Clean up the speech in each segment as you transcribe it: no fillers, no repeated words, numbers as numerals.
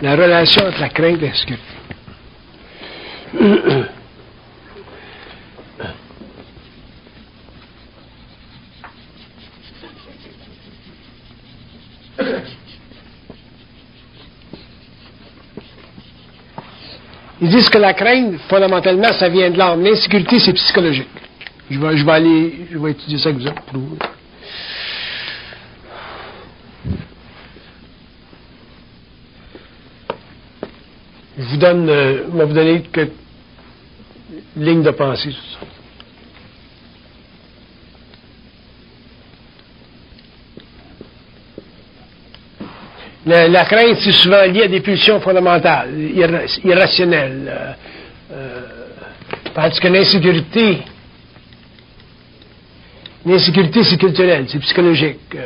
La relation entre la crainte et la sécurité. Ils disent que la crainte, fondamentalement, ça vient de l'âme. L'insécurité, c'est psychologique. Je vais étudier ça avec vous autres pour vous. Je vais vous donner quelques lignes de pensée sur ça. La crainte, c'est souvent lié à des pulsions fondamentales, irrationnelles. Tandis que l'insécurité, c'est culturel, c'est psychologique.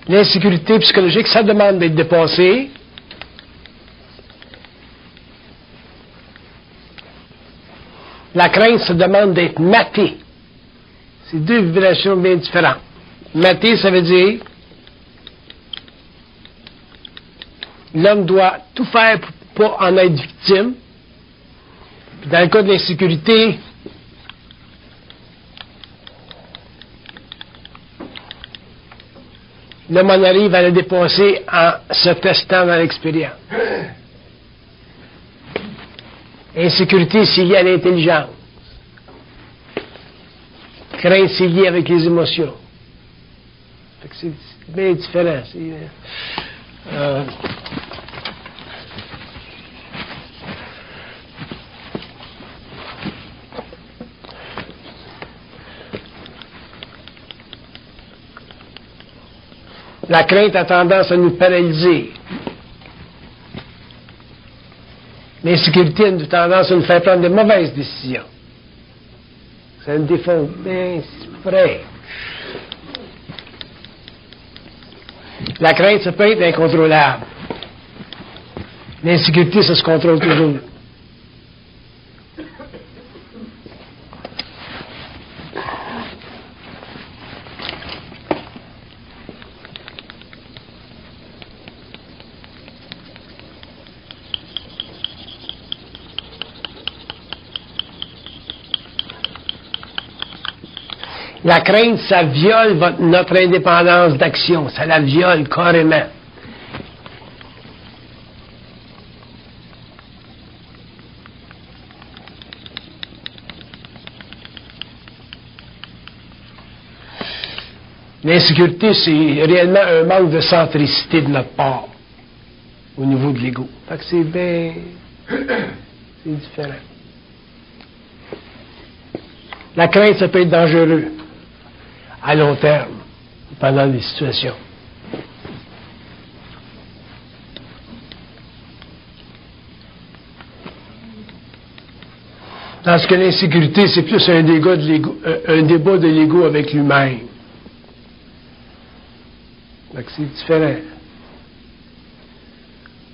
L'insécurité psychologique, ça demande d'être dépassé. La crainte, ça demande d'être maté. C'est deux vibrations bien différentes. Maté, ça veut dire l'homme doit tout faire pour pas en être victime. Puis dans le cas de l'insécurité, l'homme en arrive à le dépasser en se testant dans l'expérience. Insécurité, c'est lié à l'intelligence. Crainte, c'est lié avec les émotions. Fait que c'est bien différent. La crainte a tendance à nous paralyser. L'insécurité a tendance à nous faire prendre de mauvaises décisions. Ça nous défonce bien près. La crainte, ça peut être incontrôlable. L'insécurité, ça se contrôle toujours. La crainte, ça viole notre indépendance d'action. Ça la viole carrément. L'insécurité, c'est réellement un manque de centricité de notre part au niveau de l'ego. Fait que c'est bien... c'est différent. La crainte, ça peut être dangereux à long terme, pendant des situations. Parce que l'insécurité, c'est plus un débat de l'ego avec lui-même. Donc c'est différent.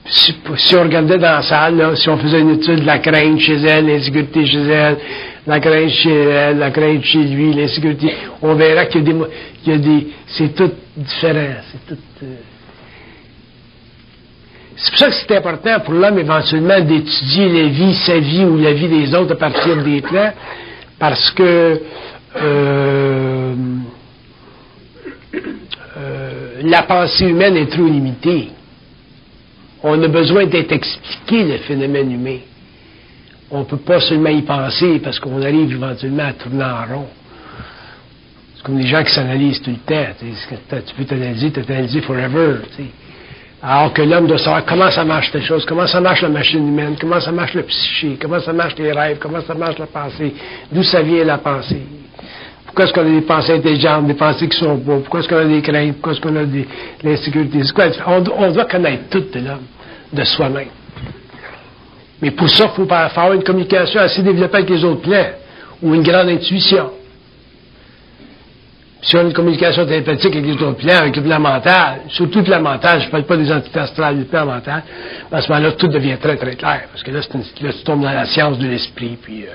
Si on regardait dans la salle, là, si on faisait une étude de la crainte chez elle, l'insécurité chez elle, la crainte chez elle, la crainte chez lui, l'insécurité, on verra qu'il y a des, c'est tout différent, c'est tout. C'est pour ça que c'est important pour l'homme éventuellement d'étudier la vie, sa vie ou la vie des autres à partir des plans, parce que la pensée humaine est trop limitée. On a besoin d'être expliqué le phénomène humain. On ne peut pas seulement y penser parce qu'on arrive éventuellement à tourner en rond. C'est comme les gens qui s'analysent tout le temps. Tu peux t'analyser forever. T'sais. Alors que l'homme doit savoir comment ça marche telle chose, comment ça marche la machine humaine, comment ça marche le psyché, comment ça marche les rêves, comment ça marche la pensée, d'où ça vient la pensée. Pourquoi est-ce qu'on a des pensées intelligentes, des pensées qui sont beaux, pourquoi est-ce qu'on a des craintes, pourquoi est-ce qu'on a de l'insécurité. On doit connaître tout de l'homme, de soi-même. Mais pour ça, il faut faire une communication assez développée avec les autres plans, ou une grande intuition. Si on a une communication télépathique avec les autres plans, avec le plan mental, surtout le plan mental, je ne parle pas des entités astrales, du plan mental, à ce moment-là, tout devient très, très clair. Parce que là, tu tombes dans la science de l'esprit, puis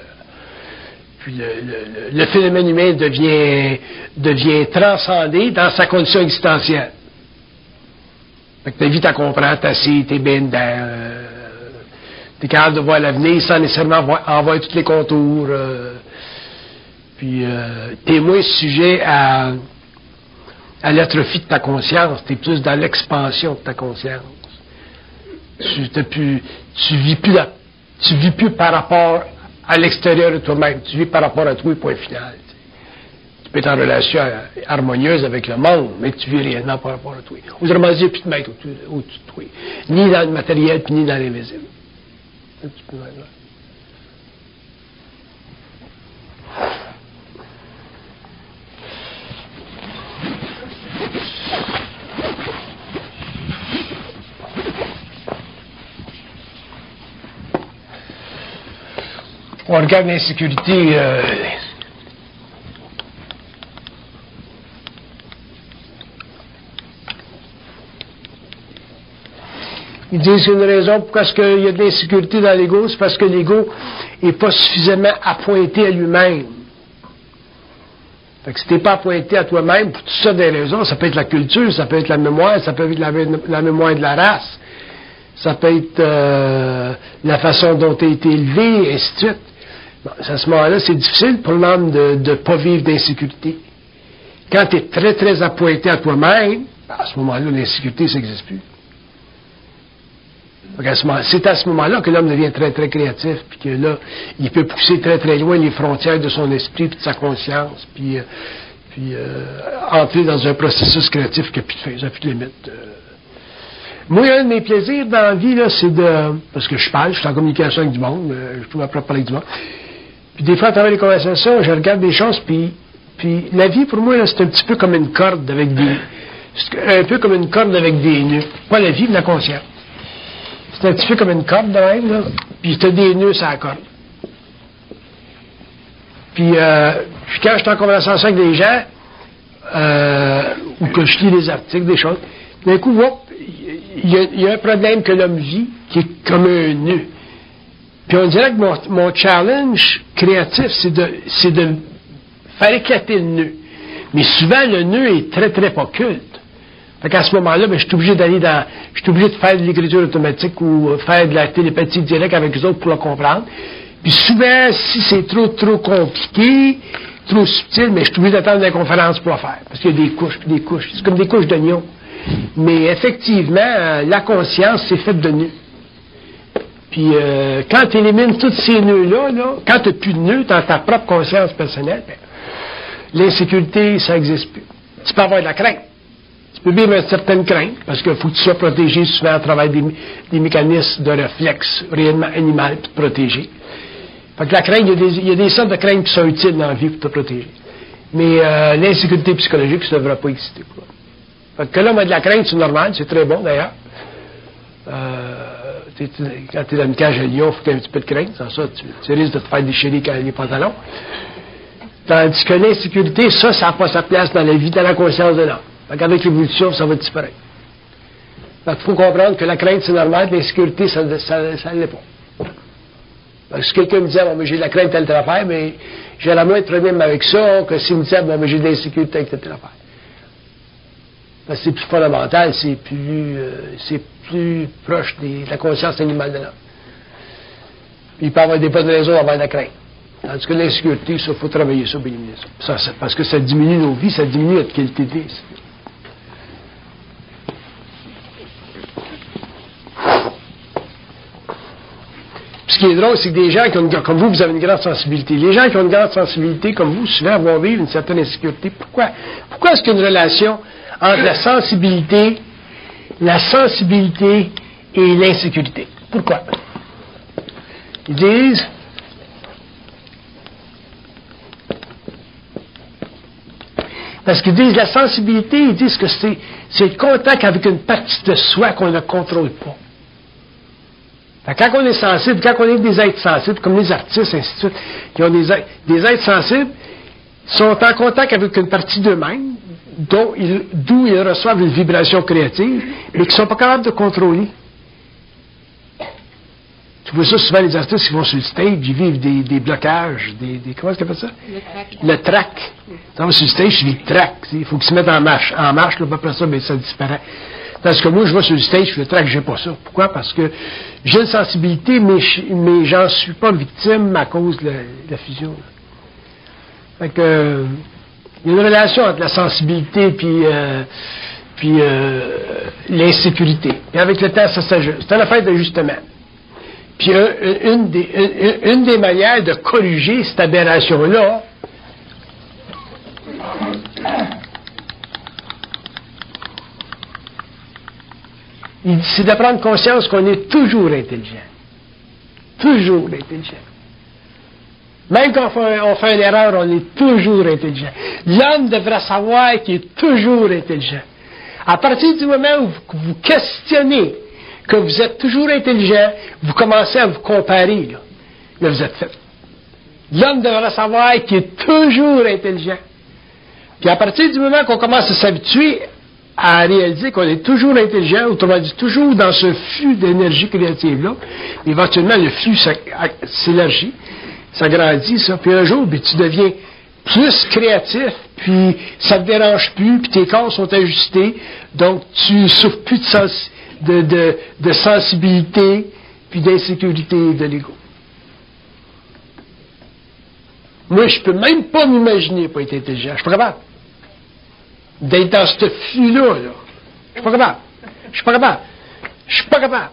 Puis le phénomène humain devient transcendé dans sa condition existentielle. Fait que ta vie, t'as comprends, t'assis, t'es bien dedans, t'es capable de voir l'avenir sans nécessairement en voir tous les contours. Puis t'es moins sujet à l'atrophie de ta conscience, t'es plus dans l'expansion de ta conscience. Tu vis plus par rapport à l'extérieur de toi-même, tu vis par rapport à toi, point final. Tu peux être en relation harmonieuse avec le monde, mais tu vis réellement par rapport à toi. Autrement dit, il n'y a plus de maître au-dessus de toi, ni dans le matériel, puis ni dans l'invisible. Un petit peu maintenant. On regarde l'insécurité. Ils disent qu'une raison pourquoi est-ce qu'il y a de l'insécurité dans l'ego, c'est parce que l'ego n'est pas suffisamment appointé à lui-même. Fait que si tu n'es pas appointé à toi-même, pour toutes sortes de raisons, ça peut être la culture, ça peut être la mémoire, ça peut être la mémoire de la race, ça peut être la façon dont tu as été élevé, et ainsi de suite. Bon, à ce moment-là, c'est difficile pour l'homme de ne pas vivre d'insécurité. Quand tu es très, très appointé à toi-même, à ce moment-là, l'insécurité, ça n'existe plus. C'est à ce moment-là que l'homme devient très, très créatif, puis que là, il peut pousser très, très loin les frontières de son esprit et de sa conscience, puis entrer dans un processus créatif qui n'a plus de fin, qui n'a plus de limite. Moi, un de mes plaisirs dans la vie, là, c'est parce que je parle, je suis en communication avec du monde, je peux m'apprendre à parler avec du monde. Puis des fois, à travers les conversations, je regarde des choses, puis la vie, pour moi, là, c'est un petit peu comme une corde avec des nœuds. Pas la vie, mais la conscience. C'est un petit peu comme une corde de même, là, puis tu as des nœuds sur la corde. Puis quand je suis en conversation avec des gens, ou que je lis des articles, des choses, d'un coup, il y a un problème que l'homme vit qui est comme un nœud. Puis on dirait que mon challenge créatif, c'est de faire éclater le nœud. Mais souvent, le nœud est très, très pas culte. Fait qu'à ce moment-là, je suis obligé je suis obligé de faire de l'écriture automatique ou faire de la télépathie directe avec les autres pour le comprendre. Puis souvent, si c'est trop compliqué, trop subtil, mais je suis obligé d'attendre des conférences pour le faire. Parce qu'il y a des couches, puis des couches. C'est comme des couches d'oignons. Mais effectivement, la conscience, c'est faite de nœuds. Puis quand tu élimines tous ces nœuds-là, quand tu n'as plus de nœuds dans ta propre conscience personnelle, l'insécurité, ça n'existe plus. Tu peux avoir de la crainte. Tu peux vivre une certaine crainte, parce qu'il faut que tu sois protégé souvent à travers des mécanismes de réflexe réellement animal pour te protéger. Fait que la crainte, il y a des sortes de craintes qui sont utiles dans la vie pour te protéger. Mais l'insécurité psychologique, ça ne devrait pas exister. Fait que là, de la crainte, c'est normal, c'est très bon d'ailleurs. Quand tu es dans une cage à lion, il faut que tu aies un petit peu de crainte, sans ça, tu risques de te faire déchirer les pantalons. Tandis que l'insécurité, ça n'a pas sa place dans la vie, dans la conscience de l'homme. Fait qu'avec l'évolution, ça va disparaître. Fait qu'il faut comprendre que la crainte, c'est normal, l'insécurité, ça ne l'est pas. Fait que si quelqu'un me disait, bon, mais j'ai de la crainte telle affaire, mais j'ai la moins de problème avec ça que s'il me disait, bon, mais j'ai de l'insécurité avec telle affaire. Parce que c'est plus fondamental, c'est plus proche de la conscience animale de l'homme. Il peut y avoir des bonnes raisons d'avoir de la crainte. Tandis que l'insécurité, ça, il faut travailler ça, bien éliminer ça. Parce que ça diminue nos vies, ça diminue notre qualité de vie. Puis ce qui est drôle, c'est que des gens comme vous avez une grande sensibilité. Les gens qui ont une grande sensibilité, comme vous, souvent vont vivre une certaine insécurité. Pourquoi est-ce qu'il y a une relation entre la sensibilité et l'insécurité? Pourquoi? Ils disent, parce qu'ils disent la sensibilité, ils disent que c'est le contact avec une partie de soi qu'on ne contrôle pas. Quand on est sensible, quand on est des êtres sensibles, comme les artistes, ainsi de suite, qui ont des êtres sensibles, sont en contact avec une partie d'eux-mêmes, d'où ils reçoivent une vibration créative, mais qui ne sont pas capables de contrôler. Tu vois ça souvent, les artistes qui vont sur le stage, ils vivent des blocages, comment est-ce qu'on appelle ça? Le trac. Tu vas sur le stage, tu vis le trac. Il faut qu'ils se mettent en marche. En marche, là, après ça, ben, ça disparaît. Parce que moi, je vais sur le stage, le trac, j'ai pas ça. Pourquoi? Parce que j'ai une sensibilité, mais j'en suis pas victime à cause de la fusion. Fait que, il y a une relation entre la sensibilité puis l'insécurité. Et avec le temps, ça s'ajuste. C'est une affaire d'ajustement. Puis une des manières de corriger cette aberration-là, c'est de prendre conscience qu'on est toujours intelligent. Toujours intelligent. Même quand on fait une erreur, on est toujours intelligent. L'homme devrait savoir qu'il est toujours intelligent. À partir du moment où vous questionnez que vous êtes toujours intelligent, vous commencez à vous comparer. Là vous êtes fait. L'homme devrait savoir qu'il est toujours intelligent. Puis à partir du moment qu'on commence à s'habituer à réaliser qu'on est toujours intelligent, autrement dit, toujours dans ce flux d'énergie créative-là, éventuellement le flux s'élargit, s'agrandit, ça, puis un jour, ben, tu deviens plus créatif, puis ça te dérange plus, puis tes corps sont ajustés, donc tu souffres plus de sensibilité, puis d'insécurité de l'ego. Moi, je peux même pas m'imaginer pas être intelligent. Je suis pas capable. D'être dans ce flux-là, là. Je suis pas capable. Je suis pas capable. Je suis pas capable.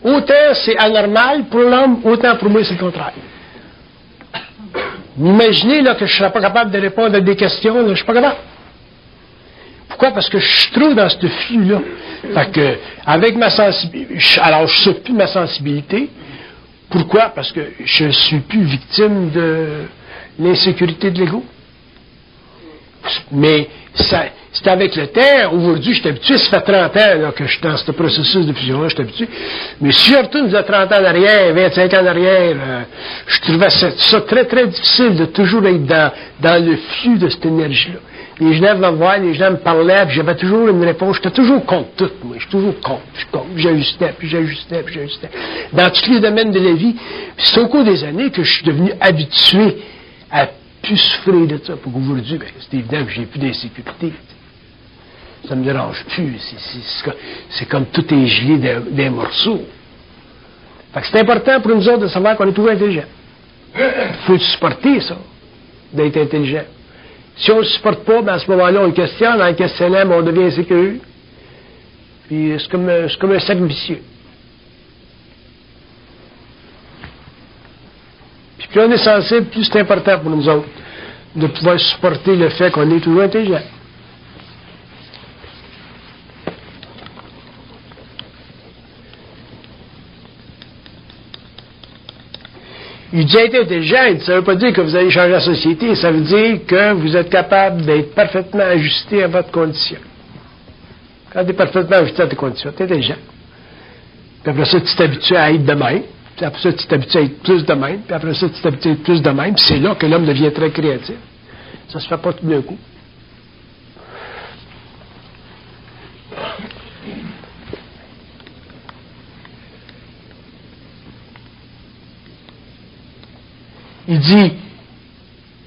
Autant c'est anormal pour l'homme, autant pour moi c'est le contraire. M'imaginez là que je serais pas capable de répondre à des questions, là, je suis pas capable. Pourquoi? Parce que je suis trop dans ce flux-là. Fait que, avec ma sensibilité, alors je souffre plus de ma sensibilité. Pourquoi? Parce que je suis plus victime de l'insécurité de l'ego. Mais c'est avec le temps. Aujourd'hui, je suis habitué. Ça fait 30 ans là, que je suis dans ce processus de fusion-là, je suis habitué. Mais si je retourne de 30 ans en arrière, 25 ans en arrière, je trouvais ça très, très difficile de toujours être dans le flux de cette énergie-là. Les gens venaient me voir, les gens me parlaient, puis j'avais toujours une réponse. J'étais toujours contre tout, moi. Je suis toujours contre. J'ajustais, puis j'ajustais. Dans tous les domaines de la vie. Puis c'est au cours des années que je suis devenu habitué à plus souffrir de ça. Pour qu'aujourd'hui, ben, c'est évident que j'ai plus d'insécurité. Ça me dérange plus. C'est comme tout est gelé des morceaux. Fait que c'est important pour nous autres de savoir qu'on est toujours intelligent. Il faut supporter ça, d'être intelligent. Si on ne le supporte pas, ben à ce moment-là, on le questionne. En le questionnant, ben on devient insécure. Puis c'est comme un cercle vicieux. Puis plus on est sensible, plus c'est important pour nous autres de pouvoir supporter le fait qu'on est toujours intelligent. Il dit être intelligent, ça ne veut pas dire que vous allez changer la société, ça veut dire que vous êtes capable d'être parfaitement ajusté à votre condition. Quand tu es parfaitement ajusté à tes conditions, tu es intelligent. Puis après ça, tu t'habitues à être de même. Puis après ça, tu t'habitues à être plus de même. Puis après ça, tu t'habitues à être plus de même. Puis c'est là que l'homme devient très créatif. Ça se fait pas tout d'un coup.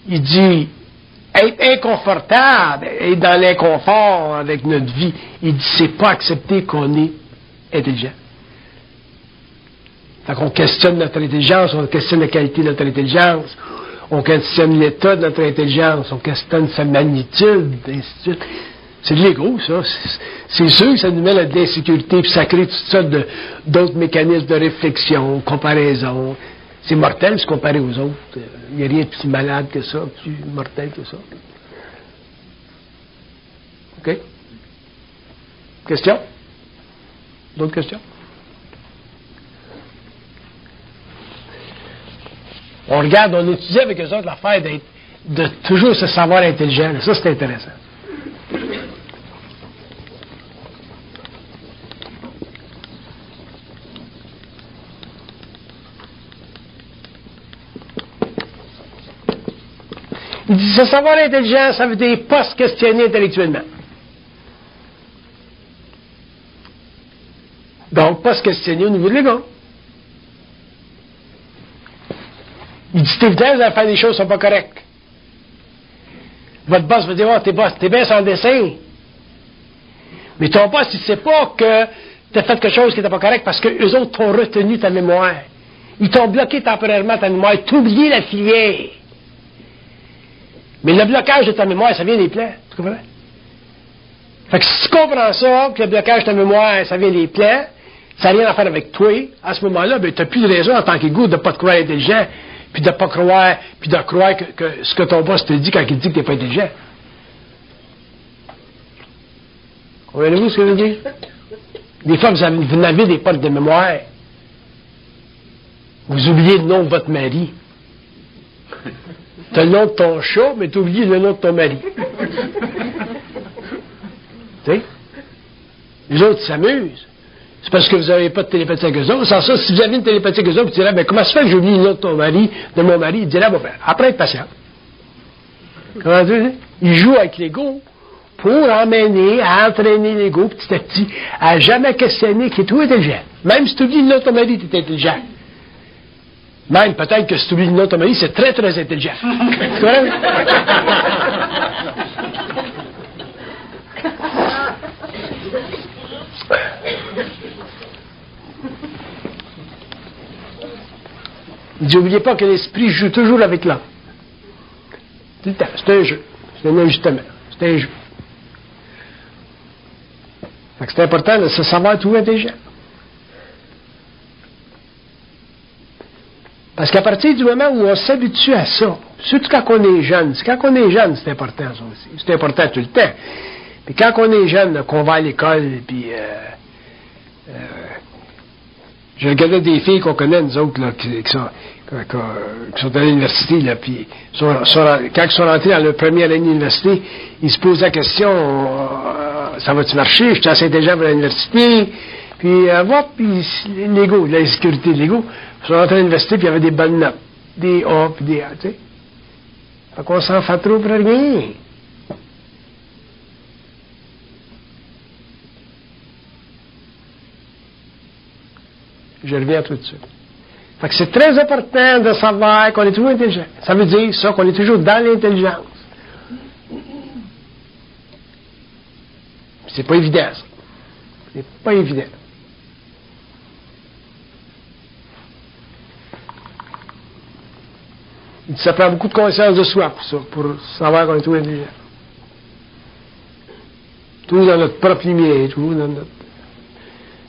Il dit, être inconfortable, être dans l'inconfort avec notre vie, il dit, c'est pas accepter qu'on est intelligent. Fait qu'on questionne notre intelligence, on questionne la qualité de notre intelligence, on questionne l'état de notre intelligence, on questionne sa magnitude, ainsi de suite. C'est de l'ego, ça. C'est sûr que ça nous mène à de l'insécurité, puis ça crée toutes sortes d'autres mécanismes de réflexion, comparaison. C'est mortel se comparer aux autres. Il n'y a rien de plus malade que ça, plus mortel que ça. OK? Question? D'autres questions? On regarde, on étudie avec eux autres l'affaire de toujours se savoir intelligent. Ça, c'est intéressant. Il dit, se savoir intelligent, ça veut dire pas se questionner intellectuellement. Donc, pas se questionner au niveau de l'ego. dit, c'est évident, vous allez faire des choses qui ne sont pas correctes. Votre boss va dire, oh, t'es bien sans dessin. Mais ton boss, il ne sait pas que tu as fait quelque chose qui n'était pas correct parce qu'eux autres t'ont retenu ta mémoire. Ils t'ont bloqué temporairement ta mémoire. T'as oublié la filière. Mais le blocage de ta mémoire, ça vient des plans. Tu comprends? Fait que si tu comprends ça, que le blocage de ta mémoire, ça vient des plans, ça n'a rien à faire avec toi, à ce moment-là, ben, tu n'as plus de raison en tant qu'égout de ne pas te croire intelligent, puis de ne pas croire, puis de croire que ce que ton boss te dit quand il dit que tu n'es pas intelligent. Comprenez-vous ce que je veux dire? Des fois, vous n'avez des potes de mémoire. Vous oubliez le nom de votre mari. Tu as le nom de ton chat, mais tu oublies le nom de ton mari. Tu sais? Les autres s'amusent. C'est parce que vous n'avez pas de télépathie avec eux autres. Sans ça, si vous aviez une télépathie avec eux autres, vous direz, ben, comment ça fait que j'ai oublié le nom de ton mari, de mon mari? Il dirait, bon, ben, après être patient. Comment dire? Il joue avec l'ego pour emmener, à entraîner l'ego petit à petit, à jamais questionner qui est tout intelligent. Même si tu oublies le nom de ton mari, tu es intelligent. Même peut-être que si tu oublies le nom de ton mari, c'est très, très intelligent. Tu comprends? Il dit, n'oubliez pas que l'esprit joue toujours avec l'âme. Tout le temps. C'est un jeu. C'est un ajustement. C'est un jeu. Fait que c'est important de se savoir trouver intelligent. Parce qu'à partir du moment où on s'habitue à ça, surtout quand on est jeune, c'est c'est important ça aussi. C'est important tout le temps. Puis quand on est jeune, qu'on va à l'école, puis je regardais des filles qu'on connaît, nous autres, là, qui sont à l'université, là, puis quand ils sont rentrés dans leur première année d'université, ils se posent la question, ça va-tu marcher? Je suis assez intelligent pour l'université. Puis, puis l'ego, l'insécurité de l'ego. Ils sont rentrés à l'université, puis il y avait des bonnes notes. Des A, puis des A, tu sais. Fait qu'on s'en fait trop pour rien. Je reviens tout de suite. Fait que c'est très important de savoir qu'on est toujours intelligent. Ça veut dire ça, qu'on est toujours dans l'intelligence. C'est pas évident, ça. C'est pas évident. Ça prend beaucoup de conscience de soi pour ça, pour savoir qu'on est tout intelligent. Tout dans notre propre lumière, tout dans notre...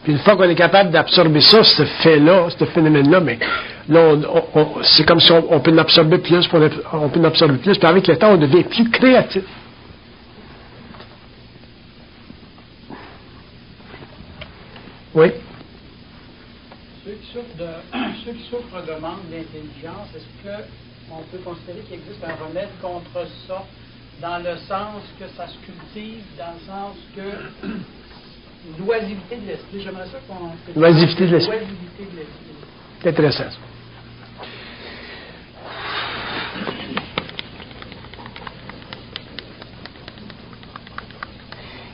Puis une fois qu'on est capable d'absorber ça, ce fait-là, ce phénomène-là, mais là, c'est comme si on peut l'absorber plus, on peut l'absorber plus, puis avec le temps, on devient plus créatif. Oui? Ceux qui souffrent de manque d'intelligence, est-ce qu'on peut considérer qu'il existe un remède contre ça, dans le sens que ça se cultive, dans le sens que l'oisivité de l'esprit, j'aimerais ça qu'on... L'oisivité de l'esprit. C'est intéressant, ça.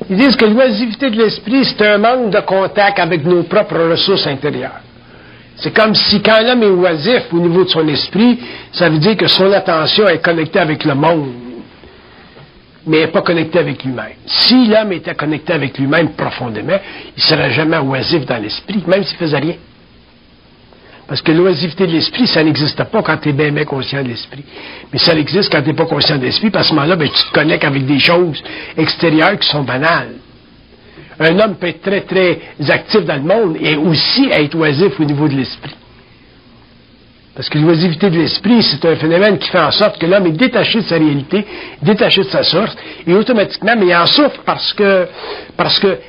Ils disent que l'oisivité de l'esprit, c'est un manque de contact avec nos propres ressources intérieures. C'est comme si quand l'homme est oisif au niveau de son esprit, ça veut dire que son attention est connectée avec le monde, mais elle n'est pas connectée avec lui-même. Si l'homme était connecté avec lui-même profondément, il ne serait jamais oisif dans l'esprit, même s'il ne faisait rien. Parce que l'oisivité de l'esprit, ça n'existe pas quand tu es bien conscient de l'esprit. Mais ça existe quand tu n'es pas conscient de l'esprit, parce qu'à ce moment-là, ben, tu te connectes avec des choses extérieures qui sont banales. Un homme peut être très, très actif dans le monde et aussi être oisif au niveau de l'esprit. Parce que l'oisivité de l'esprit, c'est un phénomène qui fait en sorte que l'homme est détaché de sa réalité, détaché de sa source, et automatiquement, mais il en souffre parce que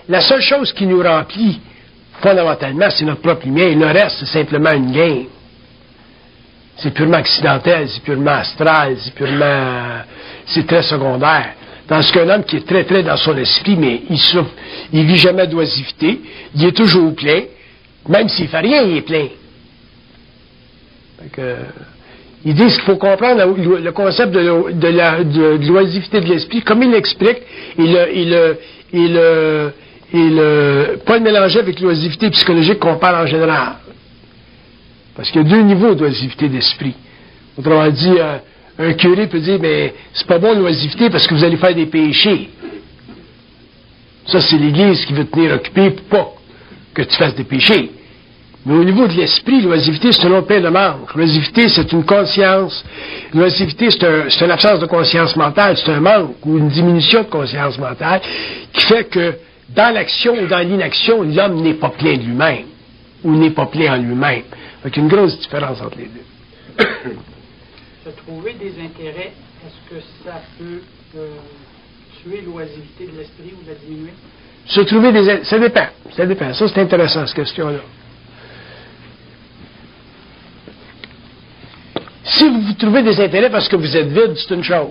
la seule chose qui nous remplit, fondamentalement, c'est notre propre lumière, et le reste, c'est simplement une game. C'est purement accidentel, c'est purement astral, c'est très secondaire. Tandis qu'un homme qui est très, très dans son esprit, mais il vit jamais d'oisiveté, il est toujours plein, même s'il fait rien, il est plein. Ils disent qu'il faut comprendre le concept de l'oisiveté de l'esprit, comme il l'explique, pas le mélanger avec l'oisiveté psychologique qu'on parle en général. Parce qu'il y a deux niveaux d'oisiveté d'esprit. Autrement dit, un curé peut dire, mais c'est pas bon l'oisiveté parce que vous allez faire des péchés. Ça, c'est l'Église qui veut tenir occupé pour pas que tu fasses des péchés. Mais au niveau de l'esprit, l'oisiveté, c'est un autre paire de manque. L'oisiveté, c'est une conscience. L'oisiveté, c'est une absence de conscience mentale, c'est un manque ou une diminution de conscience mentale qui fait que dans l'action ou dans l'inaction, l'homme n'est pas plein de lui-même ou n'est pas plein en lui-même. Donc, il y a une grosse différence entre les deux. Se trouver des intérêts, est-ce que ça peut tuer l'oisiveté de l'esprit ou la diminuer? Se trouver des intérêts, ça dépend. Ça dépend. Ça, c'est intéressant, cette question-là. Si vous trouvez des intérêts parce que vous êtes vide, c'est une chose.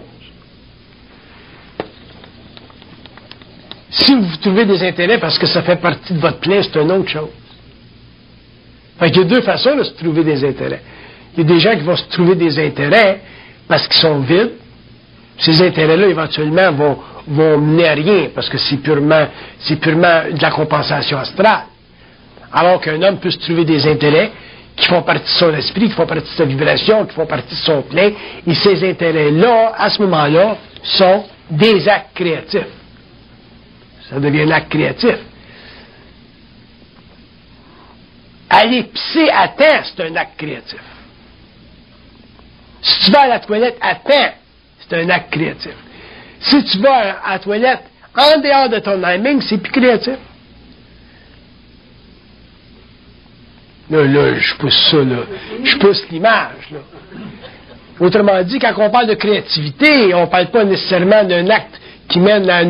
Si vous trouvez des intérêts parce que ça fait partie de votre plein, c'est une autre chose. Fait qu'il y a deux façons de se trouver des intérêts. Il y a des gens qui vont se trouver des intérêts parce qu'ils sont vides. Ces intérêts-là, éventuellement, vont mener à rien parce que c'est purement de la compensation astrale. Alors qu'un homme peut se trouver des intérêts qui font partie de son esprit, qui font partie de sa vibration, qui font partie de son plein, et ces intérêts-là, à ce moment-là, sont des actes créatifs. Ça devient un acte créatif. Aller pisser à temps, c'est un acte créatif. Si tu vas à la toilette à temps, c'est un acte créatif. Si tu vas à la toilette en dehors de ton timing, c'est plus créatif. Là, je pousse ça, là. Je pousse l'image, là. Autrement dit, quand on parle de créativité, on ne parle pas nécessairement d'un acte qui mène à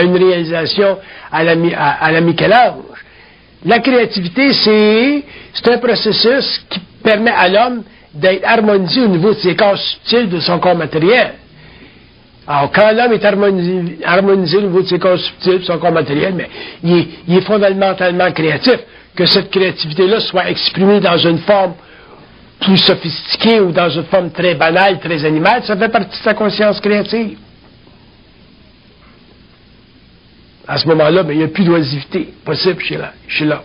une réalisation à la Michel-Ange. La créativité, c'est un processus qui permet à l'homme d'être harmonisé au niveau de ses corps subtils de son corps matériel. Alors, quand l'homme est harmonisé au niveau de ses corps subtils de son corps matériel, mais il est fondamentalement créatif. Que cette créativité-là soit exprimée dans une forme plus sophistiquée ou dans une forme très banale, très animale, ça fait partie de sa conscience créative. À ce moment-là, il n'y a plus d'oisivité possible chez l'homme.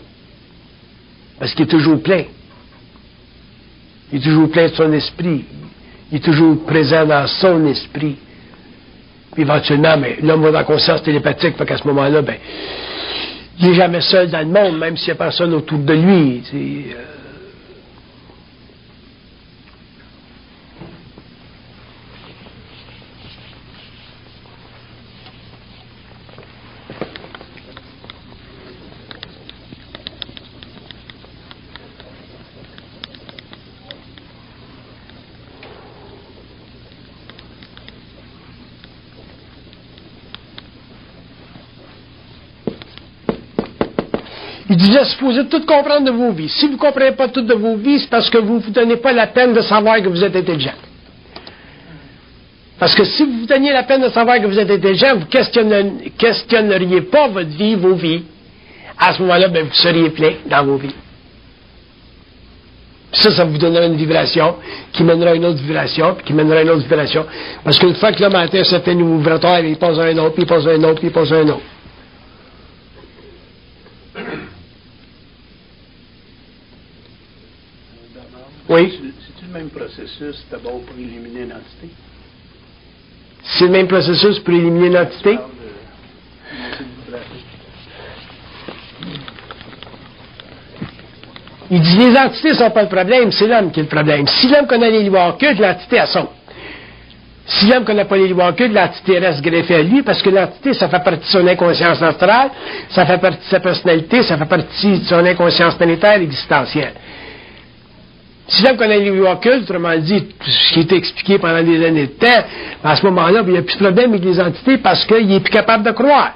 Parce qu'il est toujours plein. Il est toujours plein de son esprit. Il est toujours présent dans son esprit. Puis éventuellement, l'homme va dans la conscience télépathique, fait qu'à ce moment-là, il n'est jamais seul dans le monde, même s'il n'y a personne autour de lui. Il disait, supposez tout comprendre de vos vies. Si vous ne comprenez pas tout de vos vies, c'est parce que vous ne vous donnez pas la peine de savoir que vous êtes intelligent. Parce que si vous vous donniez la peine de savoir que vous êtes intelligent, vous ne questionneriez pas votre vie, vos vies. À ce moment-là, vous seriez plein dans vos vies. Ça vous donnerait une vibration, qui mènera à une autre vibration, puis qui mènera à une autre vibration. Parce qu'une fois que l'homme atteint un certain niveau vibratoire, il passe à un autre, puis il passe à un autre, puis il passe à un autre. Oui. C'est-tu le même processus d'abord pour éliminer une entité? C'est le même processus pour éliminer une entité? Il dit les entités ne sont pas le problème, c'est l'homme qui est le problème. Si l'homme connaît les lois occultes, l'entité elle saute. Si l'homme ne connaît pas les lois occultes, l'entité reste greffée à lui, parce que l'entité, ça fait partie de son inconscience astrale, ça fait partie de sa personnalité, ça fait partie de son inconscience planétaire existentielle. Si l'homme connaît les lois occultes, autrement dit, ce qui a été expliqué pendant des années de temps, à ce moment-là, il n'y a plus de problème avec les entités parce qu'il n'est plus capable de croire.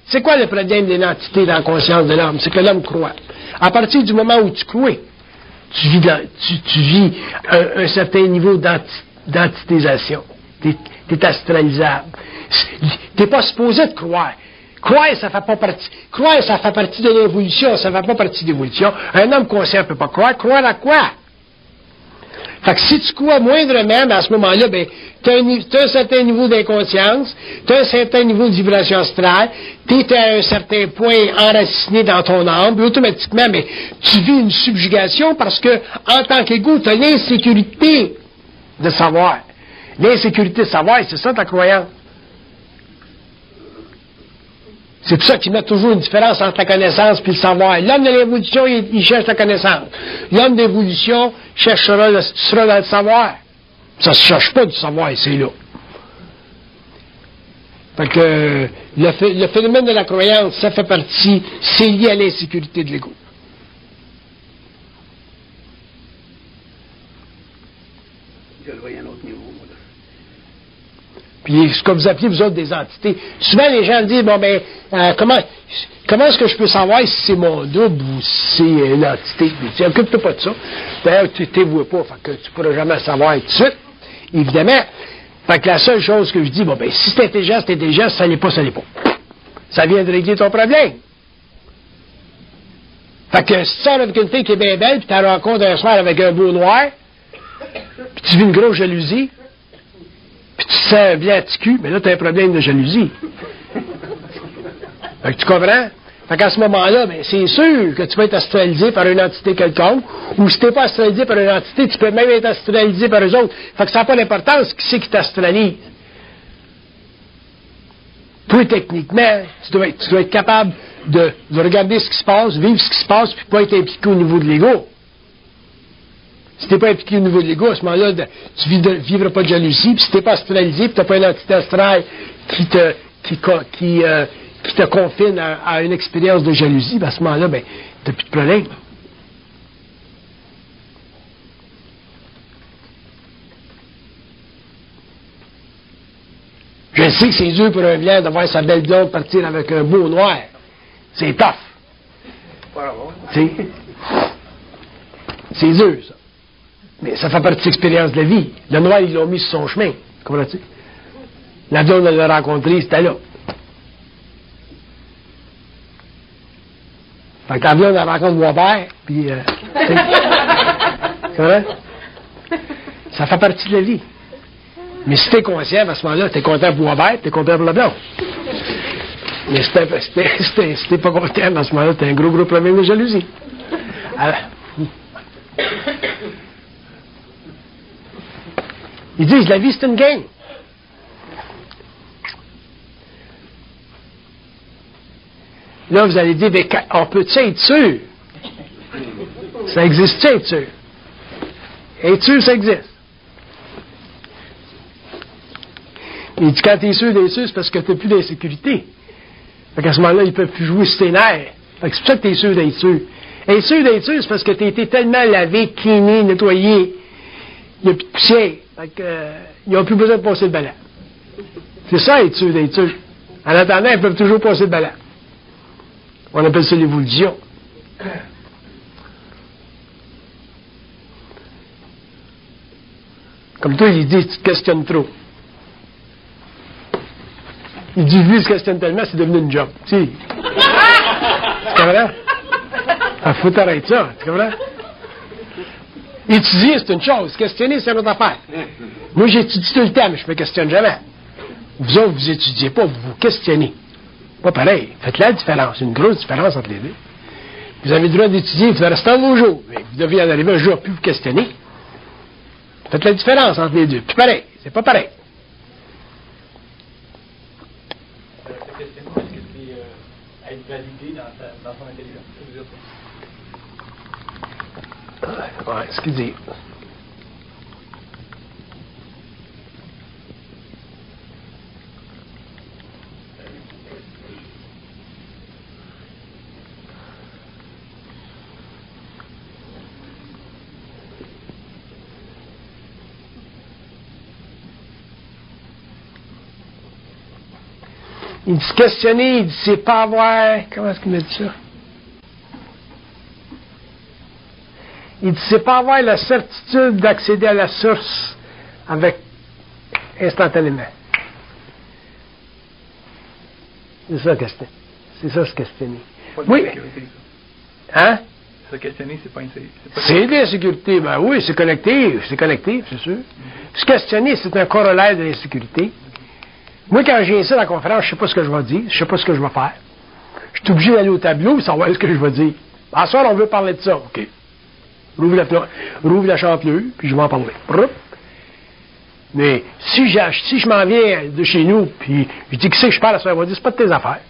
C'est quoi le problème d'une entité dans la conscience de l'homme? C'est que l'homme croit. À partir du moment où tu crois, tu vis un certain niveau d'entitisation. Tu es astralisable. Tu n'es pas supposé de croire. Croire, ça fait pas partie. Croire, ça fait partie de l'évolution, ça fait pas partie de l'évolution. Un homme conscient ne peut pas croire. Croire à quoi? Fait que si tu crois moindrement, à ce moment-là, tu as un certain niveau d'inconscience, tu as un certain niveau de vibration astrale, tu es à un certain point enraciné dans ton âme, puis automatiquement, tu vis une subjugation parce que, en tant qu'ego, tu as l'insécurité de savoir. L'insécurité de savoir, c'est ça ta croyance. C'est pour ça qu'ils mettent toujours une différence entre la connaissance et le savoir. L'homme de l'évolution, il cherche la connaissance. L'homme d'évolution sera dans le savoir. Ça ne se cherche pas du savoir, c'est là. Fait que le phénomène de la croyance, ça fait partie, c'est lié à l'insécurité de l'ego. Je le vois à un autre niveau, moi, là. Puis ce que vous appelez, vous autres, des entités. Souvent, les gens disent, bon, ben, comment est-ce que je peux savoir si c'est mon double ou si c'est une entité? Tu occupe-toi pas de ça. D'ailleurs, tu t'évoues pas, fait que tu pourras jamais savoir tout de suite. Évidemment. Fait que la seule chose que je dis, bon, ben, si c'est intelligent, c'est intelligent, si ça l'est pas, ça l'est pas. Ça vient de régler ton problème. Fait que si tu sors avec une fille qui est bien belle, puis tu la rencontres un soir avec un beau noir, puis tu vis une grosse jalousie, puis tu te sens bien à petit cul, mais là, tu as un problème de jalousie. Fait que tu comprends? Fait qu'à ce moment-là, ben, c'est sûr que tu vas être astralisé par une entité quelconque, ou si tu n'es pas astralisé par une entité, tu peux même être astralisé par eux autres. Fait que ça n'a pas d'importance qui c'est qui t'astralise. Toi, techniquement, tu dois être capable de regarder ce qui se passe, vivre ce qui se passe, puis pas être impliqué au niveau de l'ego. Si tu n'es pas impliqué au niveau de l'ego, à ce moment-là, tu ne vivras pas de jalousie, puis si tu n'es pas astralisé, puis tu n'as pas une entité astrale qui te confine à une expérience de jalousie, ben à ce moment-là, ben, tu n'as plus de problème. Je sais que c'est dur pour un blanc de voir sa belle blonde partir avec un beau noir. C'est tough. C'est dur, ça. Mais ça fait partie de l'expérience de la vie. Le noir, ils l'ont mis sur son chemin. Comprends-tu? La blonde, elle l'a rencontré, c'était là. Fait que la blonde, elle rencontre Boisvert, puis... c'est vrai? Ça fait partie de la vie. Mais si t'es conscient, à ce moment-là, t'es content pour Boisvert, t'es content pour la blonde. Mais si t'es pas content, à ce moment-là, t'as un gros problème de jalousie. Alors, ils disent, la vie, c'est une game. Là, vous allez dire, mais on peut-tu être sûr? Ça existe-tu, être sûr? Être sûr, ça existe. Il dit, quand t'es sûr d'être sûr, c'est parce que t'as plus d'insécurité. Fait qu'à ce moment-là, ils peuvent plus jouer sur tes nerfs. Fait que c'est pour ça que t'es sûr d'être sûr. Être sûr d'être sûr, c'est parce que t'as été tellement lavé, cleané, nettoyé. Il n'y a plus de poussière. Fait que, ils n'ont plus besoin de passer le balai. C'est ça, être sûr d'être sûr. En attendant, ils peuvent toujours passer le balai. On appelle ça l'évolution. Comme toi, il dit, tu te questionnes trop. Il dit, lui, il se questionne tellement, c'est devenu une job. Tu sais. Tu comprends? Il faut t'arrêter ça. Tu comprends? Étudier, c'est une chose. Questionner, c'est une autre affaire. Moi, j'étudie tout le temps, mais je ne me questionne jamais. Vous autres, vous étudiez pas, vous vous questionnez. Pas pareil. Faites la différence. Une grosse différence entre les deux. Vous avez le droit d'étudier, vous restez dans vos jours. Mais vous devez en arriver un jour plus vous questionner. Faites la différence entre les deux. Puis pareil. C'est pas pareil. Cette question, est-ce que c'est être validé dans son intelligence? Ouais, ce qu'il dit. Il dit se questionner, il dit c'est pas avoir. Comment est-ce qu'il me dit ça? Il dit c'est pas avoir la certitude d'accéder à la source avec instantanément. C'est ça questionner. C'est ça se questionner. Oui. Hein? Se questionner, c'est pas une sécurité. C'est de l'insécurité. Ben oui, c'est collectif, c'est sûr. Se questionner, c'est un corollaire de l'insécurité. Moi, quand j'ai ça dans la conférence, je sais pas ce que je vais dire, je sais pas ce que je vais faire. Je suis obligé d'aller au tableau et savoir ce que je vais dire. À ce soir, on veut parler de ça. OK. Rouvre la chanteuse, puis je vais en parler. Mais si je m'en viens de chez nous, puis je dis, qui c'est que je parle à ça, elle va dire, c'est pas de tes affaires.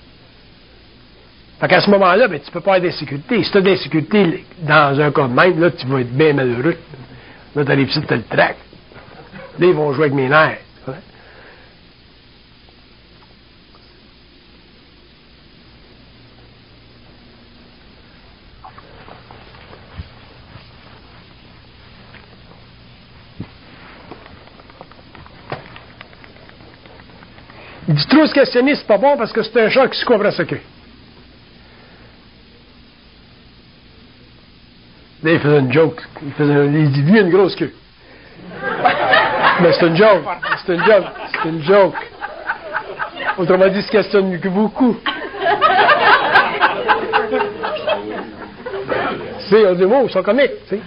Fait qu'à ce moment-là, ben, tu peux pas avoir d'insécurité. Si tu as d'insécurité dans un cas de même, là, tu vas être bien malheureux. Là, tu arrives ici, tu as le trac. Là, ils vont jouer avec mes nerfs. Ouais. Il dit trop se questionner, c'est pas bon parce que c'est un chat qui se couvre à sa queue. Là, il faisait une joke. Il dit, lui, il a une grosse queue. Mais c'est une joke. C'est une joke. C'est une joke. Autrement dit, il se questionne mieux que beaucoup. C'est un des mots, ils sont comiques, tu sais.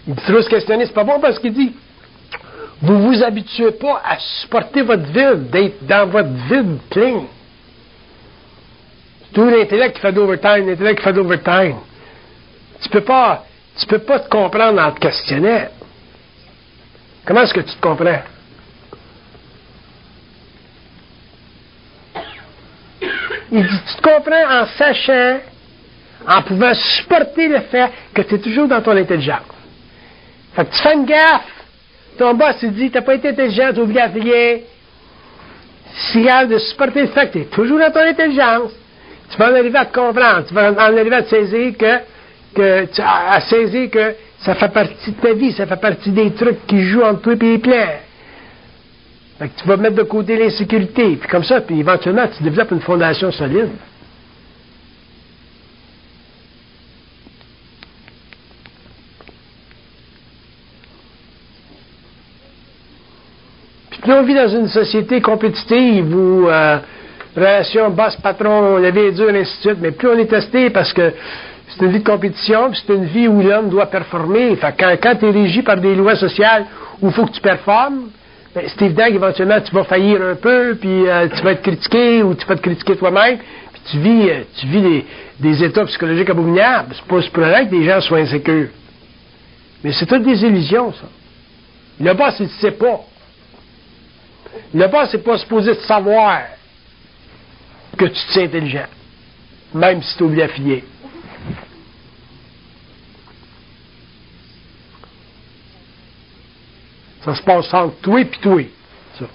Il dit trop se questionner, c'est pas bon parce qu'il dit vous vous habituez pas à supporter votre vide, d'être dans votre vide plein. C'est tout l'intellect qui fait d'overtime, l'intellect qui fait d'overtime. Tu peux pas te comprendre en te questionnant. Comment est-ce que tu te comprends? Il dit, tu te comprends en sachant, en pouvant supporter le fait que tu es toujours dans ton intelligence. Fait que tu fais une gaffe. Ton boss, il dit, t'as pas été intelligent, t'as oublié à rien. C'est grave de supporter le fait que tu es toujours dans ton intelligence. Tu vas en arriver à te comprendre. Tu vas en arriver à te saisir à saisir que ça fait partie de ta vie, ça fait partie des trucs qui jouent entre toi et les plans. Fait que tu vas mettre de côté l'insécurité. Puis comme ça, puis éventuellement, tu développes une fondation solide. Puis on vit dans une société compétitive où relation boss-patron, la vie est dure, et ainsi de suite, mais plus on est testé parce que c'est une vie de compétition, puis c'est une vie où l'homme doit performer. Fait que quand tu es régi par des lois sociales où il faut que tu performes, ben, c'est évident qu'éventuellement tu vas faillir un peu, puis tu vas être critiqué ou tu vas te critiquer toi-même, puis tu vis des états psychologiques abominables. C'est pas vrai que des gens soient insécures. Mais c'est toutes des illusions, ça. Le boss, il ne sait pas. Le boss, c'est pas supposé de savoir que tu te sais intelligent, même si tu oublies à filer. Ça se passe entre toi et toi. Ça.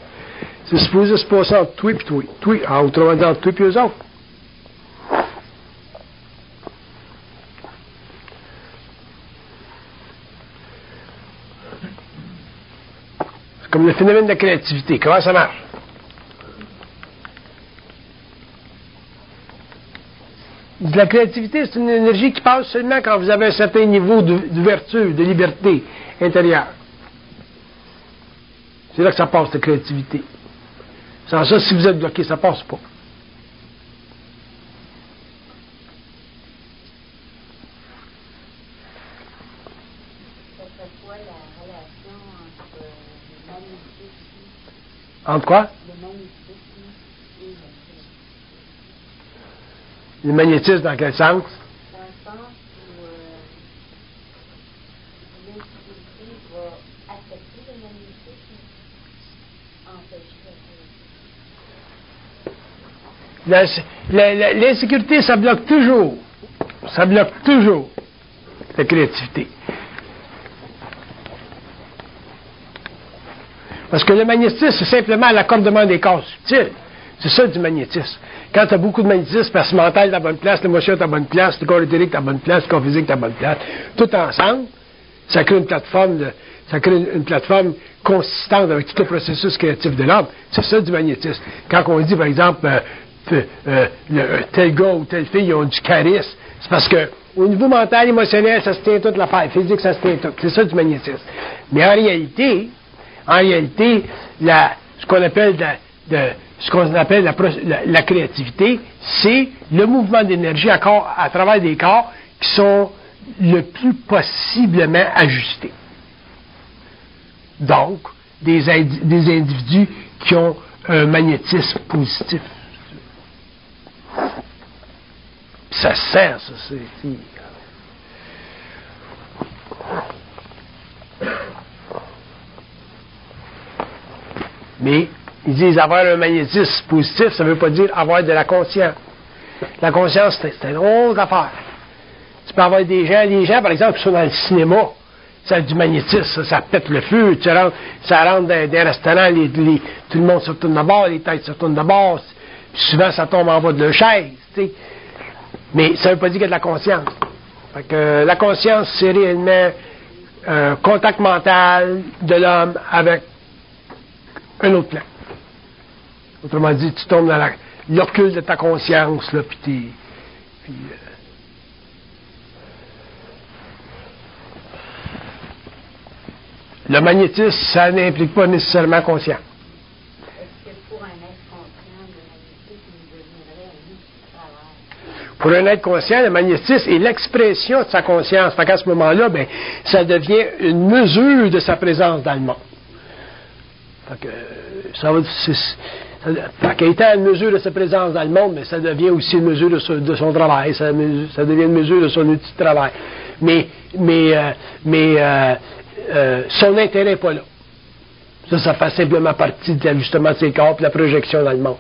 C'est supposé se passer entre toi et toi. Toi, autrement dit, entre toi et eux autres. C'est comme le phénomène de la créativité. Comment ça marche? La créativité, c'est une énergie qui passe seulement quand vous avez un certain niveau d'ouverture, de liberté intérieure. C'est là que ça passe, la créativité. Sans ça, si vous êtes bloqué, ça passe pas. C'est quoi la relation entre le magnétisme? Entre quoi? Le magnétisme et Le magnétisme, dans quel sens? dans le sens où l'insécurité va affecter le magnétisme, empêcher la créativité. L'insécurité, ça bloque toujours. Ça bloque toujours la créativité. Parce que le magnétisme, c'est simplement l'accordement des corps subtils. C'est ça du magnétisme. Quand tu as beaucoup de magnétisme, parce que le mental est à la bonne place, l'émotion est à la bonne place, le corps éthérique est à la bonne place, le corps physique est à la bonne place, tout ensemble, ça crée une plateforme consistante avec tout le processus créatif de l'homme. C'est ça du magnétisme. Quand on dit, par exemple, tel gars ou telle fille, ils ont du charisme, c'est parce que au niveau mental, émotionnel, ça se tient toute l'affaire. Physique, ça se tient tout. C'est ça du magnétisme. Mais en réalité, ce qu'on appelle la créativité, c'est le mouvement d'énergie à travers des corps qui sont le plus possiblement ajustés. Donc, des individus qui ont un magnétisme positif. Ça sert, ça, c'est... Mais, ils disent avoir un magnétisme positif, ça ne veut pas dire avoir de la conscience. La conscience, c'est une autre affaire. Tu peux avoir des gens, par exemple, qui sont dans le cinéma, ça a du magnétisme, ça pète le feu, ça rentre dans des restaurants, tout le monde se retourne de bord, les têtes se retournent de bord, puis souvent ça tombe en bas de leur chaise, tu sais. Mais ça ne veut pas dire qu'il y a de la conscience. Fait que la conscience, c'est réellement un contact mental de l'homme avec un autre plan. Autrement dit, tu tombes dans l'occulte de ta conscience, là, puis le magnétisme, ça n'implique pas nécessairement conscient. Est-ce que pour un être conscient, le magnétisme deviendrait un outil de travail? Pour un être conscient, le magnétisme est l'expression de sa conscience. Fait qu'à ce moment-là, ben, ça devient une mesure de sa présence dans le monde. Fait que, fait qu'étant une mesure de sa présence dans le monde, mais ça devient aussi une mesure de son travail. Ça devient une mesure de son outil de travail. Son intérêt n'est pas là. Ça fait simplement partie de l'ajustement de ses corps et de la projection dans le monde.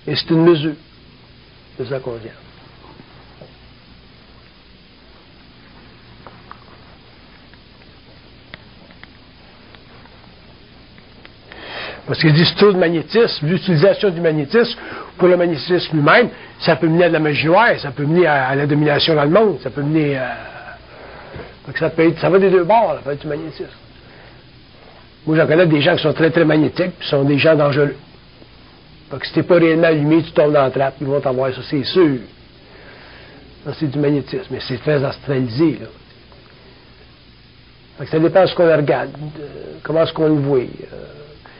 Et c'est une mesure de sa conscience. Parce qu'il dit trop de magnétisme, l'utilisation du magnétisme pour le magnétisme lui-même, ça peut mener à de la magie noire, ça peut mener à la domination dans le monde, ça peut mener à... Ça va des deux bords, la fait du magnétisme. Moi, j'en connais des gens qui sont très, très magnétiques, puis sont des gens dangereux. Fait que si t'es pas réellement allumé, tu tombes dans la trappe, ils vont t'avoir ça, c'est sûr. Ça, c'est du magnétisme, mais c'est très astralisé, là. Fait que ça dépend de ce qu'on regarde, comment est-ce qu'on le voit.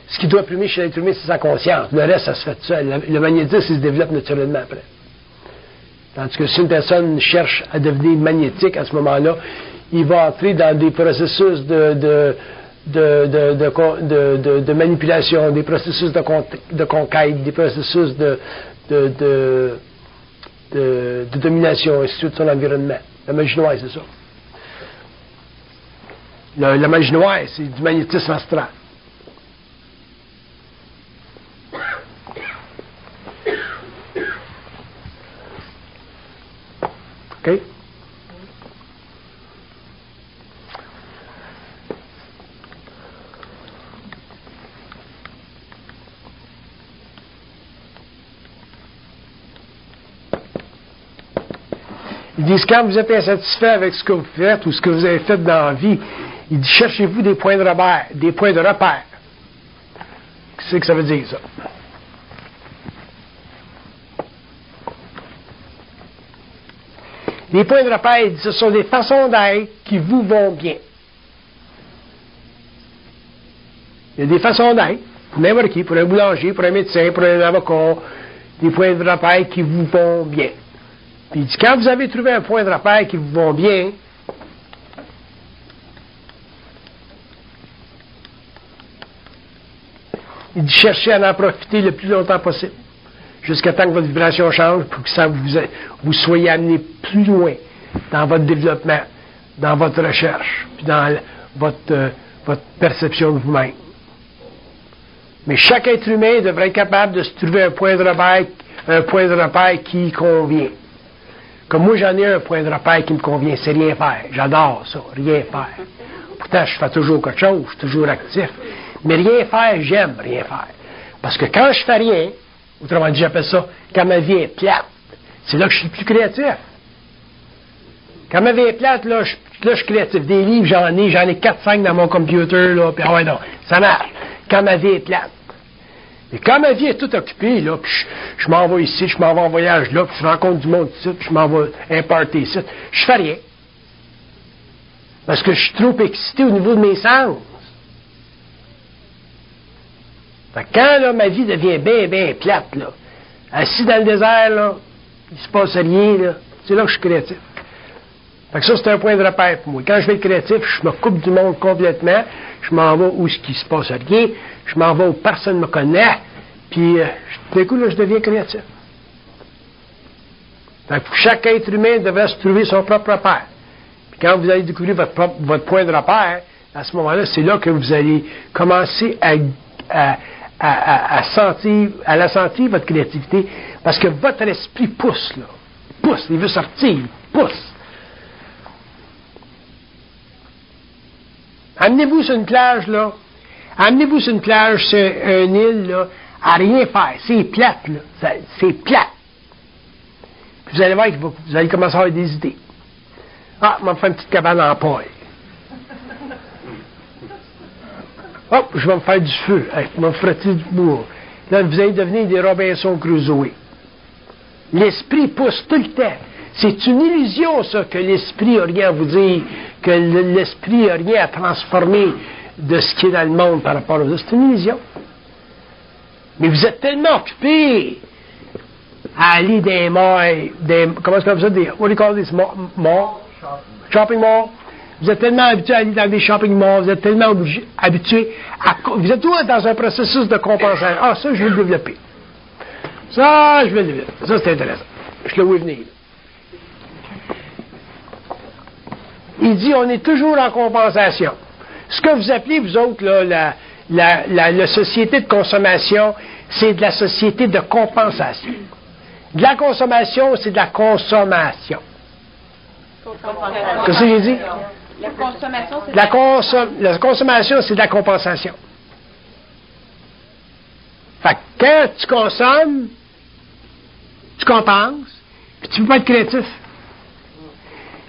Ce qui doit primer chez l'être humain, c'est sa conscience. Le reste, ça se fait tout seul. Le magnétisme, il se développe naturellement après. Tandis que si une personne cherche à devenir magnétique, à ce moment-là, il va entrer dans des processus de manipulation, des processus de conquête, des processus de domination, ainsi de suite, de son environnement. La magie noire, c'est ça. La magie noire, c'est du magnétisme astral. OK? Ils disent, quand vous êtes insatisfait avec ce que vous faites ou ce que vous avez fait dans la vie, ils disent, cherchez-vous des points de repère, des points de repère. Qu'est-ce que ça veut dire, ça? Les points de repère, ce sont des façons d'être qui vous vont bien. Il y a des façons d'être, pour n'importe qui, pour un boulanger, pour un médecin, pour un avocat, des points de repère qui vous vont bien. Puis il dit, quand vous avez trouvé un point de repère qui vous vont bien, il dit, cherchez à en profiter le plus longtemps possible, jusqu'à temps que votre vibration change, pour que ça vous soyez amené plus loin dans votre développement, dans votre recherche, puis dans votre perception de vous-même. Mais chaque être humain devrait être capable de se trouver un point de repère qui convient. Comme moi, j'en ai un point de repère qui me convient, c'est rien faire. J'adore ça, rien faire. Pourtant, je fais toujours quelque chose, je suis toujours actif. Mais rien faire, j'aime rien faire. Parce que quand je fais rien, autrement dit, j'appelle ça, quand ma vie est plate, c'est là que je suis le plus créatif. Quand ma vie est plate, là, je suis créatif. Des livres, j'en ai 4-5 dans mon computer, là, puis ah ouais, non, ça marche. Quand ma vie est plate. Mais quand ma vie est toute occupée, là, puis je m'en vais ici, je m'en vais en voyage là, puis je rencontre du monde ici, puis je m'en vais un party ici, je fais rien. Parce que je suis trop excité au niveau de mes sens. Fait que quand là, ma vie devient bien plate, là, assis dans le désert, là, il se passe rien, là, c'est là que je suis créatif. Fait que ça, c'est un point de repère pour moi. Quand je vais être créatif, je me coupe du monde complètement. Je m'en vais où ce qui se passe rien. Je m'en vais où personne ne me connaît. Puis, d'un coup, là, je deviens créatif. Fait que chaque être humain devrait se trouver son propre repère. Puis quand vous allez découvrir votre point de repère, à ce moment-là, c'est là que vous allez commencer à la sentir, votre créativité, parce que votre esprit pousse, là. Pousse, il veut sortir, il pousse. Amenez-vous sur une plage, là. Amenez-vous sur une plage, sur une île, là, à rien faire. C'est plate, là. C'est plate. Puis vous allez voir que vous allez commencer à avoir des idées. Ah, on va me faire une petite cabane en paille. Oh, je vais me faire du feu. Hey, je vais me frotter du bois. Là, vous allez devenir des Robinson Crusoe. L'esprit pousse tout le temps. C'est une illusion, ça, que l'esprit n'a rien à vous dire, que l'esprit n'a rien à transformer de ce qui est dans le monde par rapport aux autres. C'est une illusion. Mais vous êtes tellement occupés à aller comment est-ce qu'on appelle ça? What do you call this? Mall? Shopping mall. Vous êtes tellement habitués à aller dans des shopping malls, vous êtes tellement habitués vous êtes toujours dans un processus de compensation. Ah, ça, je vais le développer. Ça, je vais le développer. Ça, c'est intéressant. Je le vois venir. Il dit, on est toujours en compensation. Ce que vous appelez, vous autres, là, la société de consommation, c'est de la société de compensation. De la consommation, c'est de la consommation. Qu'est-ce que j'ai dit? La consommation, c'est la consommation, c'est de la compensation. Fait que quand tu consommes, tu compenses, puis tu ne peux pas être créatif.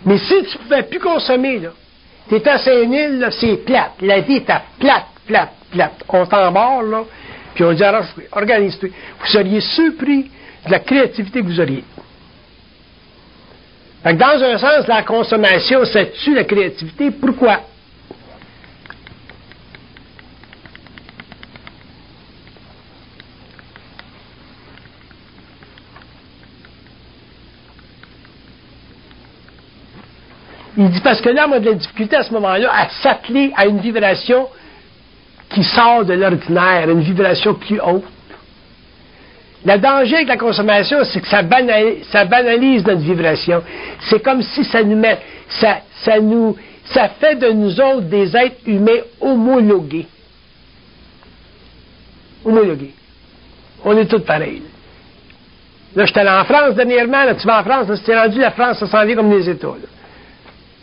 Mais si tu ne pouvais plus consommer, là, tu es à Saint-Nil, là, c'est plate. La vie est à plate. On t'embarre, là, puis on dit, organise-toi. Vous seriez surpris de la créativité que vous auriez. Fait que dans un sens, la consommation, ça tue la créativité. Pourquoi? Il dit, parce que là, on a de la difficulté à ce moment-là à s'atteler à une vibration qui sort de l'ordinaire, une vibration plus haute. Le danger avec la consommation, c'est que ça banalise notre vibration. C'est comme si ça fait de nous autres des êtres humains homologués. Homologués. On est tous pareils. Là, j'étais allé en France dernièrement, là, tu vas en France, là, si t'es rendu la France, ça s'en vient comme les États, là.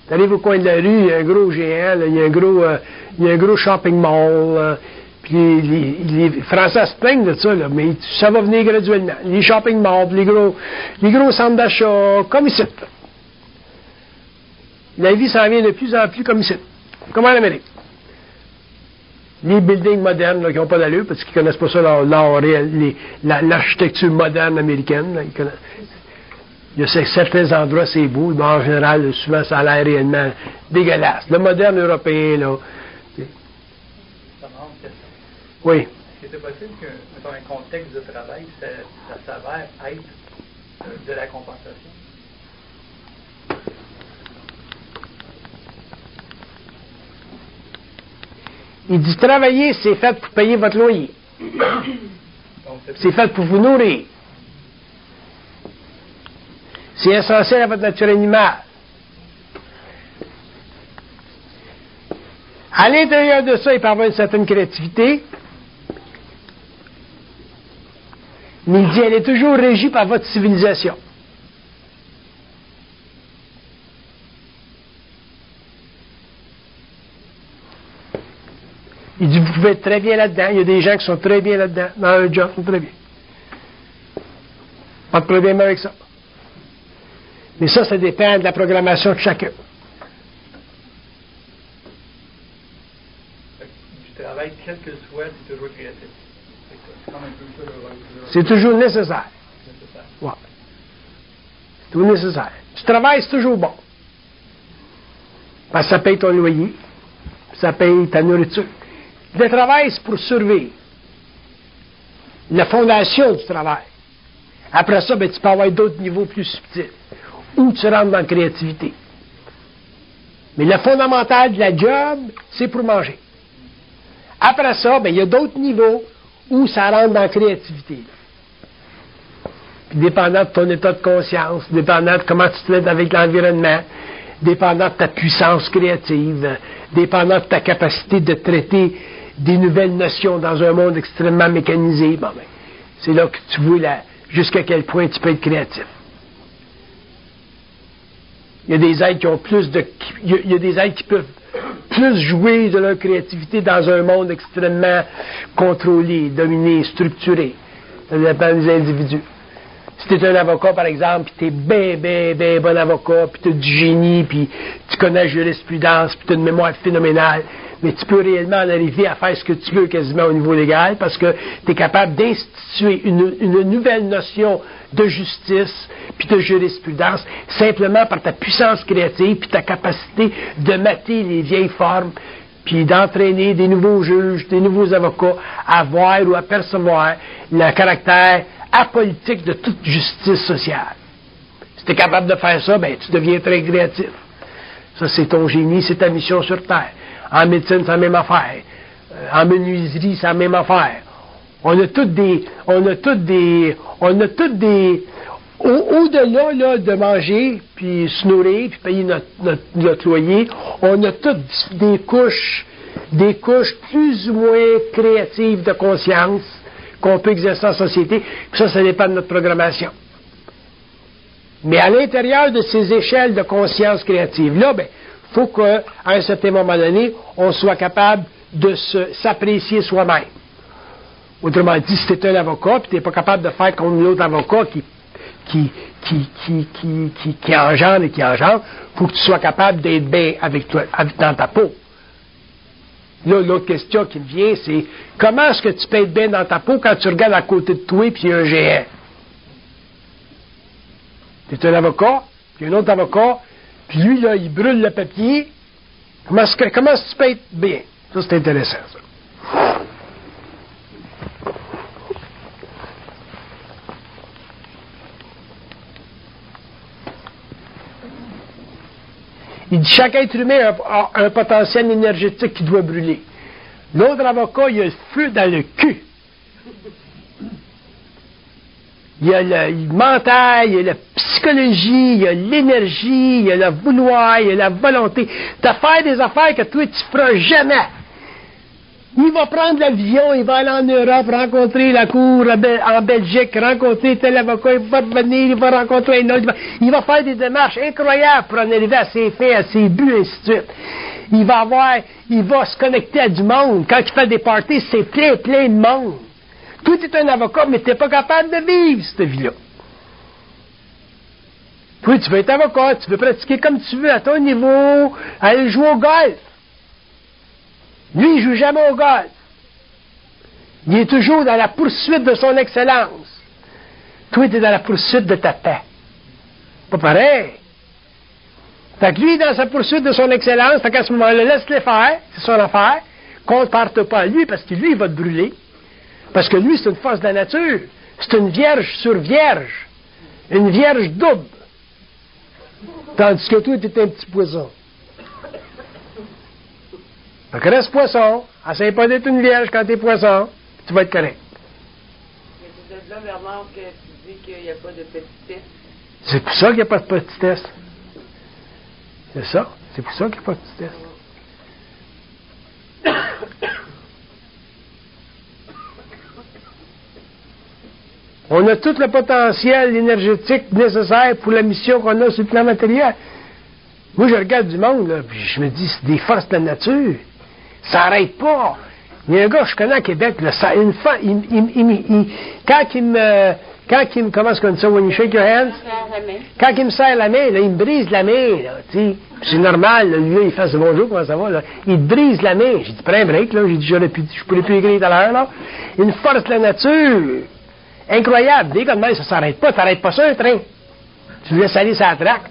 T'arrives au coin de la rue, il y a un gros géant, là, il y a un gros shopping mall, puis les Français se plaignent de ça, là, mais ça va venir graduellement. Les shopping malls, les gros centres d'achat, comme ici. La vie s'en vient de plus en plus comme ici, comme en Amérique. Les buildings modernes là, qui n'ont pas d'allure, parce qu'ils ne connaissent pas ça, l'art réel, l'architecture moderne américaine. Là, il y a certains endroits, c'est beau, mais en général, souvent, ça a l'air réellement dégueulasse. Le moderne européen, là. Oui. Est-ce que c'est possible que, dans un contexte de travail, ça s'avère être de la compensation? Il dit, travailler, c'est fait pour payer votre loyer. C'est fait pour vous nourrir. C'est essentiel à votre nature animale. À l'intérieur de ça, il peut y avoir une certaine créativité, mais il dit, elle est toujours régie par votre civilisation. Il dit, vous pouvez être très bien là-dedans. Il y a des gens qui sont très bien là-dedans, dans leur job, ils sont très bien. Pas de problème avec ça. Mais ça dépend de la programmation de chacun. Du travail, quel que soit, c'est toujours créatif. C'est toujours nécessaire. Ouais. C'est toujours nécessaire. Tu travailles, c'est toujours bon. Parce que ça paye ton loyer, ça paye ta nourriture. Le travail, c'est pour survivre. La fondation du travail. Après ça, ben, tu peux avoir d'autres niveaux plus subtils. Où tu rentres dans la créativité. Mais le fondamental de la job, c'est pour manger. Après ça, ben, il y a d'autres niveaux où ça rentre dans la créativité. Puis, dépendant de ton état de conscience, dépendant de comment tu te mets avec l'environnement, dépendant de ta puissance créative, dépendant de ta capacité de traiter des nouvelles notions dans un monde extrêmement mécanisé, bon, ben, c'est là que tu vois jusqu'à quel point tu peux être créatif. Il y a des êtres qui ont il y a des êtres qui peuvent plus jouer de leur créativité dans un monde extrêmement contrôlé, dominé, structuré. Ça dépend des individus. Si tu es un avocat, par exemple, puis tu es bien bon avocat, puis tu as du génie, puis tu connais la jurisprudence, puis tu as une mémoire phénoménale, mais tu peux réellement en arriver à faire ce que tu veux quasiment au niveau légal parce que tu es capable d'instituer une nouvelle notion de justice puis de jurisprudence simplement par ta puissance créative puis ta capacité de mater les vieilles formes puis d'entraîner des nouveaux juges, des nouveaux avocats à voir ou à percevoir le caractère apolitique de toute justice sociale. Si tu es capable de faire ça, ben tu deviens très créatif. Ça, c'est ton génie, c'est ta mission sur Terre. En médecine, c'est la même affaire. En menuiserie, c'est la même affaire. On a toutes des, au-delà, là, de manger, puis se nourrir, puis payer notre loyer, on a toutes des couches plus ou moins créatives de conscience qu'on peut exercer en société, puis ça dépend de notre programmation. Mais à l'intérieur de ces échelles de conscience créative, là, ben, faut qu'à un certain moment donné, on soit capable de s'apprécier soi-même. Autrement dit, si tu es un avocat, puis tu n'es pas capable de faire comme l'autre avocat qui engendre et qui engendre, faut que tu sois capable d'être bien avec toi, dans ta peau. Là, l'autre question qui me vient, c'est comment est-ce que tu peux être bien dans ta peau quand tu regardes à côté de toi et puis il y a un géant? Tu es un avocat, puis un autre avocat, puis lui, là, il brûle le papier. Comment est-ce que tu peux être bien? Ça, c'est intéressant, ça. Il dit chaque être humain a un potentiel énergétique qui doit brûler. L'autre avocat, il a le feu dans le cul. Il y a le mental, il y a la psychologie, il y a l'énergie, il y a le vouloir, il y a la volonté de faire des affaires que toi, tu feras jamais. Il va prendre l'avion, il va aller en Europe, rencontrer la cour en Belgique, rencontrer tel avocat, il va revenir, il va rencontrer un autre, il va faire des démarches incroyables pour en arriver à ses fins, à ses buts, et ainsi de suite. Il va se connecter à du monde. Quand il fait des parties, c'est plein de monde. Toi, tu es un avocat, mais tu n'es pas capable de vivre cette vie-là. Toi, tu veux être avocat, tu veux pratiquer comme tu veux, à ton niveau, aller jouer au golf. Lui, il ne joue jamais au golf. Il est toujours dans la poursuite de son excellence. Toi, tu es dans la poursuite de ta paix. Pas pareil. Fait que lui, dans sa poursuite de son excellence, fait qu'à ce moment-là, laisse-le faire, c'est son affaire. Compare-toi pas à lui, parce que lui, il va te brûler. Parce que lui, c'est une force de la nature. C'est une vierge sur vierge. Une vierge double. Tandis que toi, tu es un petit poisson. Fait que reste poisson. Essaye pas d'être une vierge quand tu es poisson. Tu vas être correct. Mais c'est de là, Bernard, que tu dis qu'il n'y a pas de petitesse. C'est pour ça qu'il n'y a pas de petitesse. C'est ça. C'est pour ça qu'il n'y a pas de petitesse. On a tout le potentiel énergétique nécessaire pour la mission qu'on a sur le plan matériel. Moi, je regarde du monde, là, puis je me dis, c'est des forces de la nature. Ça n'arrête pas. Il y a un gars que je connais à Québec, là, ça, une fois, quand il me, comment est-ce qu'on dit ça, when you shake your hands? Quand il me serre la main, là, il me brise la main, là, tu sais. C'est normal, là, lui, il fait ce bonjour, comment ça va, là. Il te brise la main. J'ai dit, prends un break, là. J'ai dit, je pourrais plus écrire tout à l'heure, là. Une force de la nature. Incroyable. Dès comme ça ne s'arrête pas. T'arrêtes pas ça, un train. Tu le laisses aller sur la traque.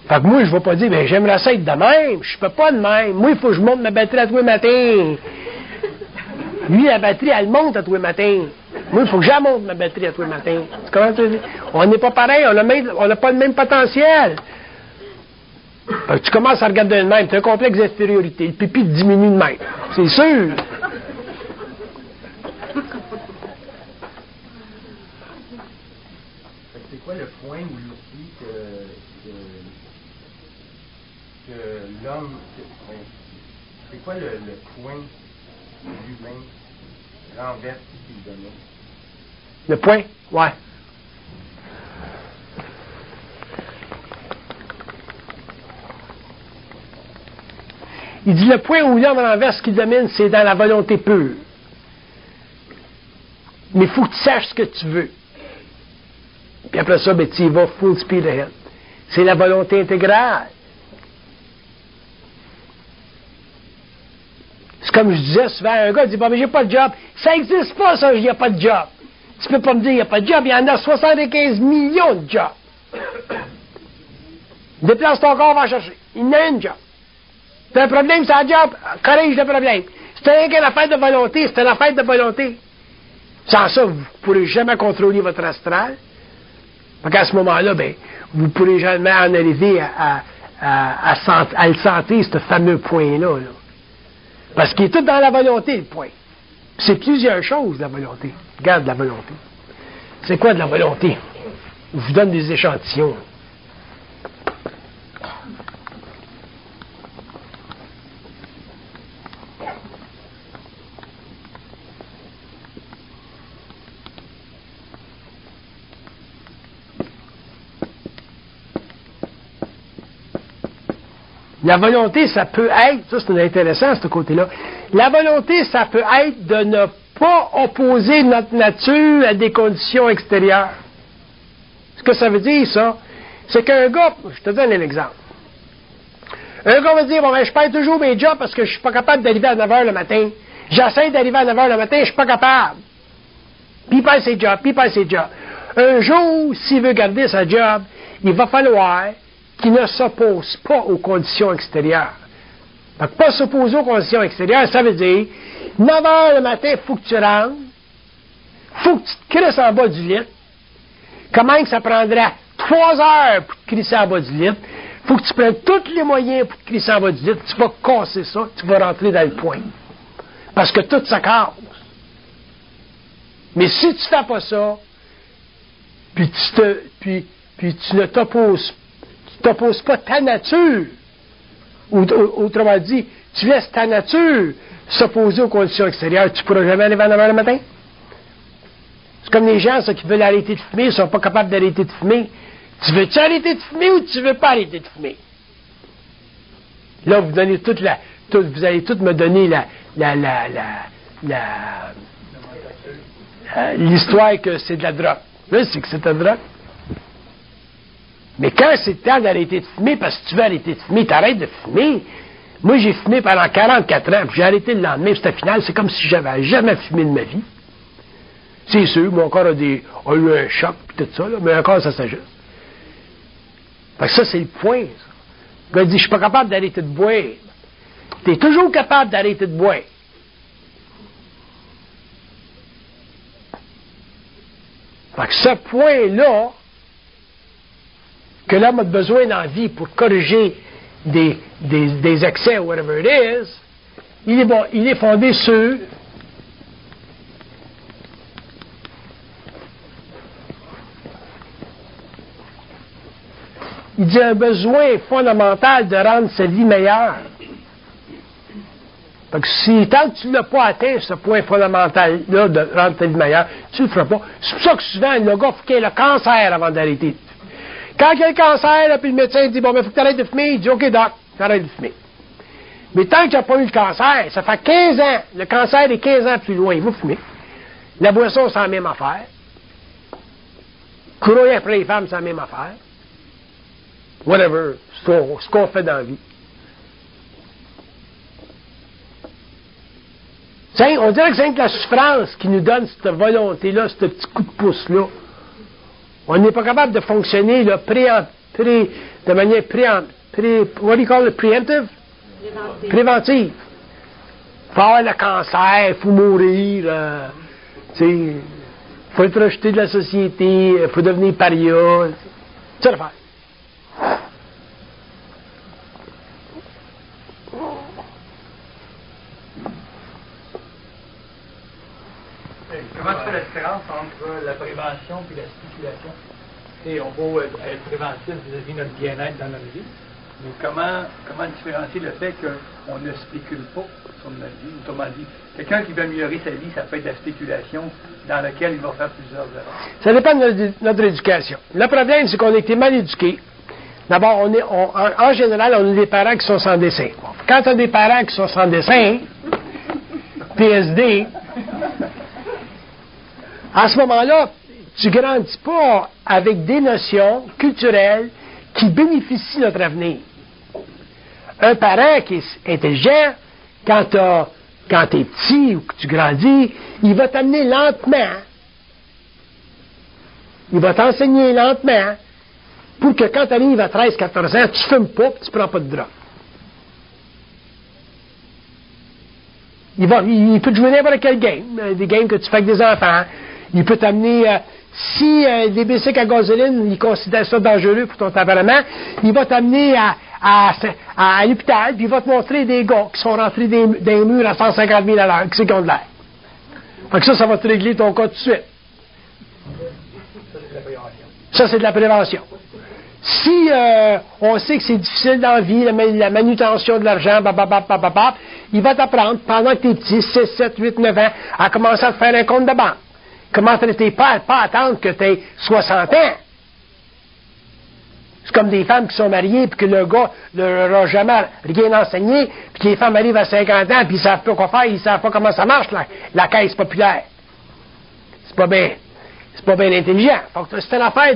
Fait que moi, je ne vais pas dire, ben, j'aimerais ça être de même. Je peux pas de même. Moi, il faut que je monte ma batterie à tous les matins. Lui, la batterie, elle monte à tous les matins. Moi, il faut que j'en monte ma batterie à tous les matins. Tu comprends ce que je veux dire? On n'est pas pareil. On n'a pas le même potentiel. Fait que tu commences à regarder de même, tu as un complexe d'infériorité, le pipi te diminue de même. C'est sûr. C'est quoi le point où il dit que l'homme... C'est quoi le point où l'humain renverse ce qu'il donnait? Le point? Ouais. Il dit le point où l'homme renverse ce qu'il domine, c'est dans la volonté pure. Mais il faut que tu saches ce que tu veux. Puis après ça, ben, tu y vas full speed ahead. C'est la volonté intégrale. C'est comme je disais souvent, un gars dit, bon, mais j'ai pas de job. Ça n'existe pas, ça, il n'y a pas de job. Tu peux pas me dire, il n'y a pas de job. Il y en a 75 millions de jobs. Déplace ton corps, va chercher. Il y en a une job. C'est un problème, c'est un job, corrige le problème. C'est rien qu'une affaire de volonté, c'est une affaire de volonté. Sans ça, vous ne pourrez jamais contrôler votre astral. Donc à ce moment-là, ben, vous ne pourrez jamais en arriver à le sentir, ce fameux point-là. Là. Parce qu'il est tout dans la volonté, le point. C'est plusieurs choses, la volonté. Regarde la volonté. C'est quoi de la volonté? Je vous donne des échantillons. La volonté, ça peut être, ça c'est intéressant, ce côté-là, la volonté, ça peut être de ne pas opposer notre nature à des conditions extérieures. Ce que ça veut dire, ça, c'est qu'un gars, je te donne un exemple. Un gars va dire, bon, ben, je perds toujours mes jobs parce que je suis pas capable d'arriver à 9 h le matin. J'essaie d'arriver à 9 h le matin, je suis pas capable. Puis il perd ses jobs, Un jour, s'il veut garder sa job, il va falloir qui ne s'oppose pas aux conditions extérieures. Donc, pas s'opposer aux conditions extérieures, ça veut dire 9 h le matin, il faut que tu rentres, il faut que tu te crisses en bas du lit. Comment que ça prendrait 3 heures pour te crisser en bas du lit? Il faut que tu prennes tous les moyens pour te crisser en bas du lit. Tu vas casser ça, tu vas rentrer dans le point. Parce que tout ça casse. Mais si tu ne fais pas ça, puis tu ne t'opposes pas ta nature, autrement dit, tu laisses ta nature s'opposer aux conditions extérieures, tu ne pourras jamais arriver à 9 h le matin. C'est comme les gens qui veulent arrêter de fumer, ils ne sont pas capables d'arrêter de fumer. Tu veux-tu arrêter de fumer ou tu ne veux pas arrêter de fumer? Là, vous allez toutes me donner l'histoire que c'est de la drogue. Là, c'est que c'est de la drogue. Mais quand c'est le temps d'arrêter de fumer, parce que tu veux arrêter de fumer, t'arrêtes de fumer. Moi, j'ai fumé pendant 44 ans, puis j'ai arrêté le lendemain, puis c'était final, c'est comme si j'avais jamais fumé de ma vie. C'est sûr, mon corps a eu un choc, puis tout ça, là, mais encore, ça s'ajuste. Fait que ça, c'est le point, ça. Le gars dit, je suis pas capable d'arrêter de boire. Tu es toujours capable d'arrêter de boire. Fait que ce point-là, que l'homme a besoin dans la vie pour corriger des excès, whatever it is, il est fondé sur il dit un besoin fondamental de rendre sa vie meilleure. Fait que si tant que tu n'as pas atteint ce point fondamental-là de rendre ta vie meilleure, tu ne le feras pas. C'est pour ça que souvent, le gars, faut qu'il ait le cancer avant d'arrêter. Quand il y a le cancer, là, puis le médecin dit, bon, ben, faut que tu arrêtes de fumer, il dit, OK, doc, t'arrêtes de fumer. Mais tant qu'il n'y a pas eu le cancer, ça fait 15 ans, le cancer est 15 ans plus loin, il va fumer. La boisson, c'est la même affaire. Courir après les femmes, c'est la même affaire. Whatever, ce qu'on fait dans la vie. On dirait que c'est la souffrance qui nous donne cette volonté-là, ce petit coup de pouce-là. On n'est pas capable de fonctionner là, de manière what do you call it, preemptive? Préventive. Il faut avoir le cancer, il faut mourir, il faut être rejeté de la société, il faut devenir paria. C'est l'affaire. la différence entre la prévention et la spéculation? Et on va être préventif vis-à-vis de notre bien-être dans notre vie, mais comment différencier le fait qu'on ne spécule pas sur notre vie? Autrement dit, quelqu'un qui veut améliorer sa vie, ça peut être la spéculation dans laquelle il va faire plusieurs erreurs. Ça dépend de notre éducation. Le problème, c'est qu'on a été mal éduqués. D'abord, en général, on a des parents qui sont sans dessin. Quand tu as des parents qui sont sans dessin, PSD, à ce moment-là, tu ne grandis pas avec des notions culturelles qui bénéficient de notre avenir. Un parent qui est intelligent, quand tu es petit ou que tu grandis, il va t'amener lentement. Il va t'enseigner lentement pour que quand tu arrives à 13-14 ans, tu ne fumes pas et tu ne prends pas de drogue. Il peut te jouer n'importe quel game, des games que tu fais avec des enfants. Il peut t'amener, si des bicycles à gasoline, il considère ça dangereux pour ton tempérament, il va t'amener à l'hôpital, puis il va te montrer des gars qui sont rentrés des murs à 150 000 à l'heure, qui c'est qui ont de l'air. Fait que ça va te régler ton cas tout de suite. Ça, c'est de la prévention. Si on sait que c'est difficile dans la vie, la manutention de l'argent, il va t'apprendre, pendant que tu es petit, 6, 7, 8, 9 ans, à commencer à te faire un compte de banque. Comment traiter pas attendre que tu aies 60 ans. C'est comme des femmes qui sont mariées, puis que le gars leur a jamais rien enseigné, puis que les femmes arrivent à 50 ans, puis ils savent pas quoi faire, ils savent pas comment ça marche, la caisse populaire. C'est pas bien intelligent. C'est une affaire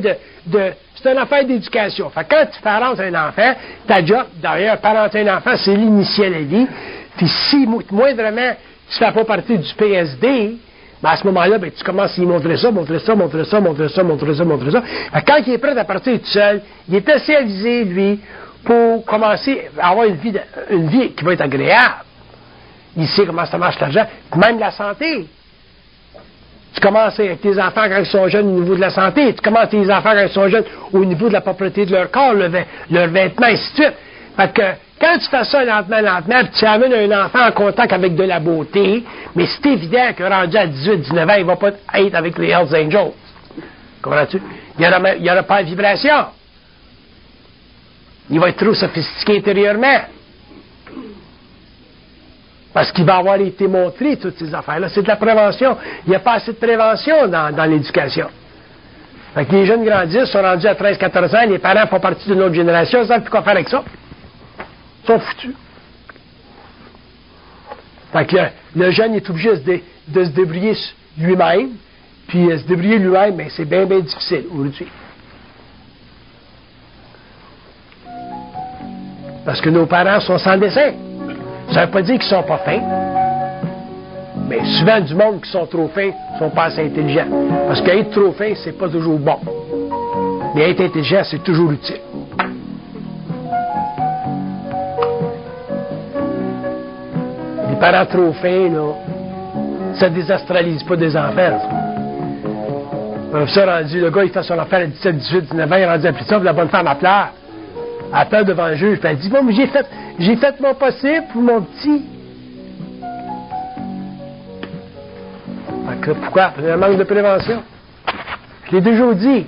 c'est une affaire d'éducation. Fait que quand tu parentes un enfant, ta job, d'ailleurs, parenter un enfant, c'est l'initier à la vie. Puis si, moindrement, tu fais pas partie du PSD, ben à ce moment-là, ben, tu commences à lui montrer ça. Fait que quand il est prêt à partir tout seul, il est assez avisé, lui, pour commencer à avoir une vie qui va être agréable. Il sait comment ça marche l'argent, même la santé. Tu commences avec tes enfants quand ils sont jeunes au niveau de la santé. Tu commences avec tes enfants quand ils sont jeunes au niveau de la propreté de leur corps, leur vêtement, et ainsi de suite. Fait que quand tu fais ça lentement, puis tu amènes un enfant en contact avec de la beauté, mais c'est évident que rendu à 18-19 ans, il ne va pas être avec les Hells Angels. Comprends-tu? Il n'y aura pas de vibration. Il va être trop sophistiqué intérieurement. Parce qu'il va avoir été montré, toutes ces affaires-là. C'est de la prévention. Il n'y a pas assez de prévention dans l'éducation. Fait que les jeunes grandissent, sont rendus à 13-14 ans, les parents font partie d'une autre génération, ils ne savent plus quoi faire avec ça. Ils sont foutus. Fait que le jeune est obligé de se débrouiller lui-même, puis se débrouiller lui-même, mais c'est bien difficile aujourd'hui. Parce que nos parents sont sans dessin. Ça ne veut pas dire qu'ils ne sont pas fins, mais souvent du monde qui sont trop fins ne sont pas assez intelligents. Parce qu'être trop fin, c'est pas toujours bon. Mais être intelligent, c'est toujours utile. Les parents trop fins, là, ça ne désastralise pas des enfants. Ça rendu, le gars, il fait son affaire à 17, 18, 19 ans, il est rendu à plus tard, la bonne femme, elle pleure. Elle pleure devant le juge, puis elle dit, bon, mais j'ai fait mon possible pour mon petit. Pourquoi? Un manque de prévention. Je l'ai déjà dit.